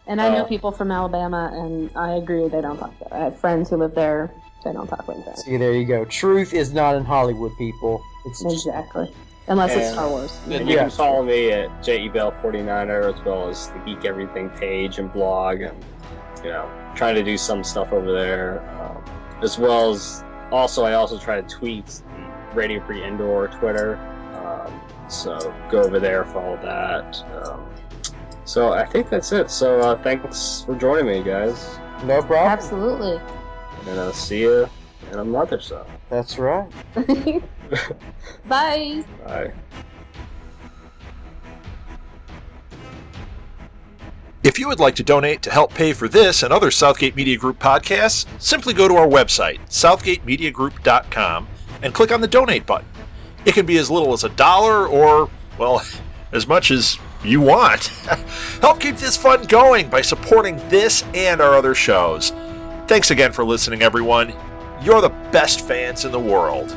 And I know people from Alabama, and I agree they don't talk that. I have friends who live there. They don't talk like that. See, there you go. Truth is not in Hollywood, people. It's exactly. Unless it's Star Wars. And you can follow me at JEBell49er, as well as the Geek Everything page and blog, and trying to do some stuff over there, as well as I also try to tweet the Radio Free Indoor Twitter. So go over there, follow that. So I think that's it. So thanks for joining me, guys. No problem. Absolutely. And I'll see you in a month or so. That's right. Bye. Bye. If you would like to donate to help pay for this and other Southgate Media Group podcasts, simply go to our website, southgatemediagroup.com, and click on the donate button. It can be as little as $1 or, well, as much as you want. Help keep this fun going by supporting this and our other shows. Thanks again for listening, everyone. You're the best fans in the world.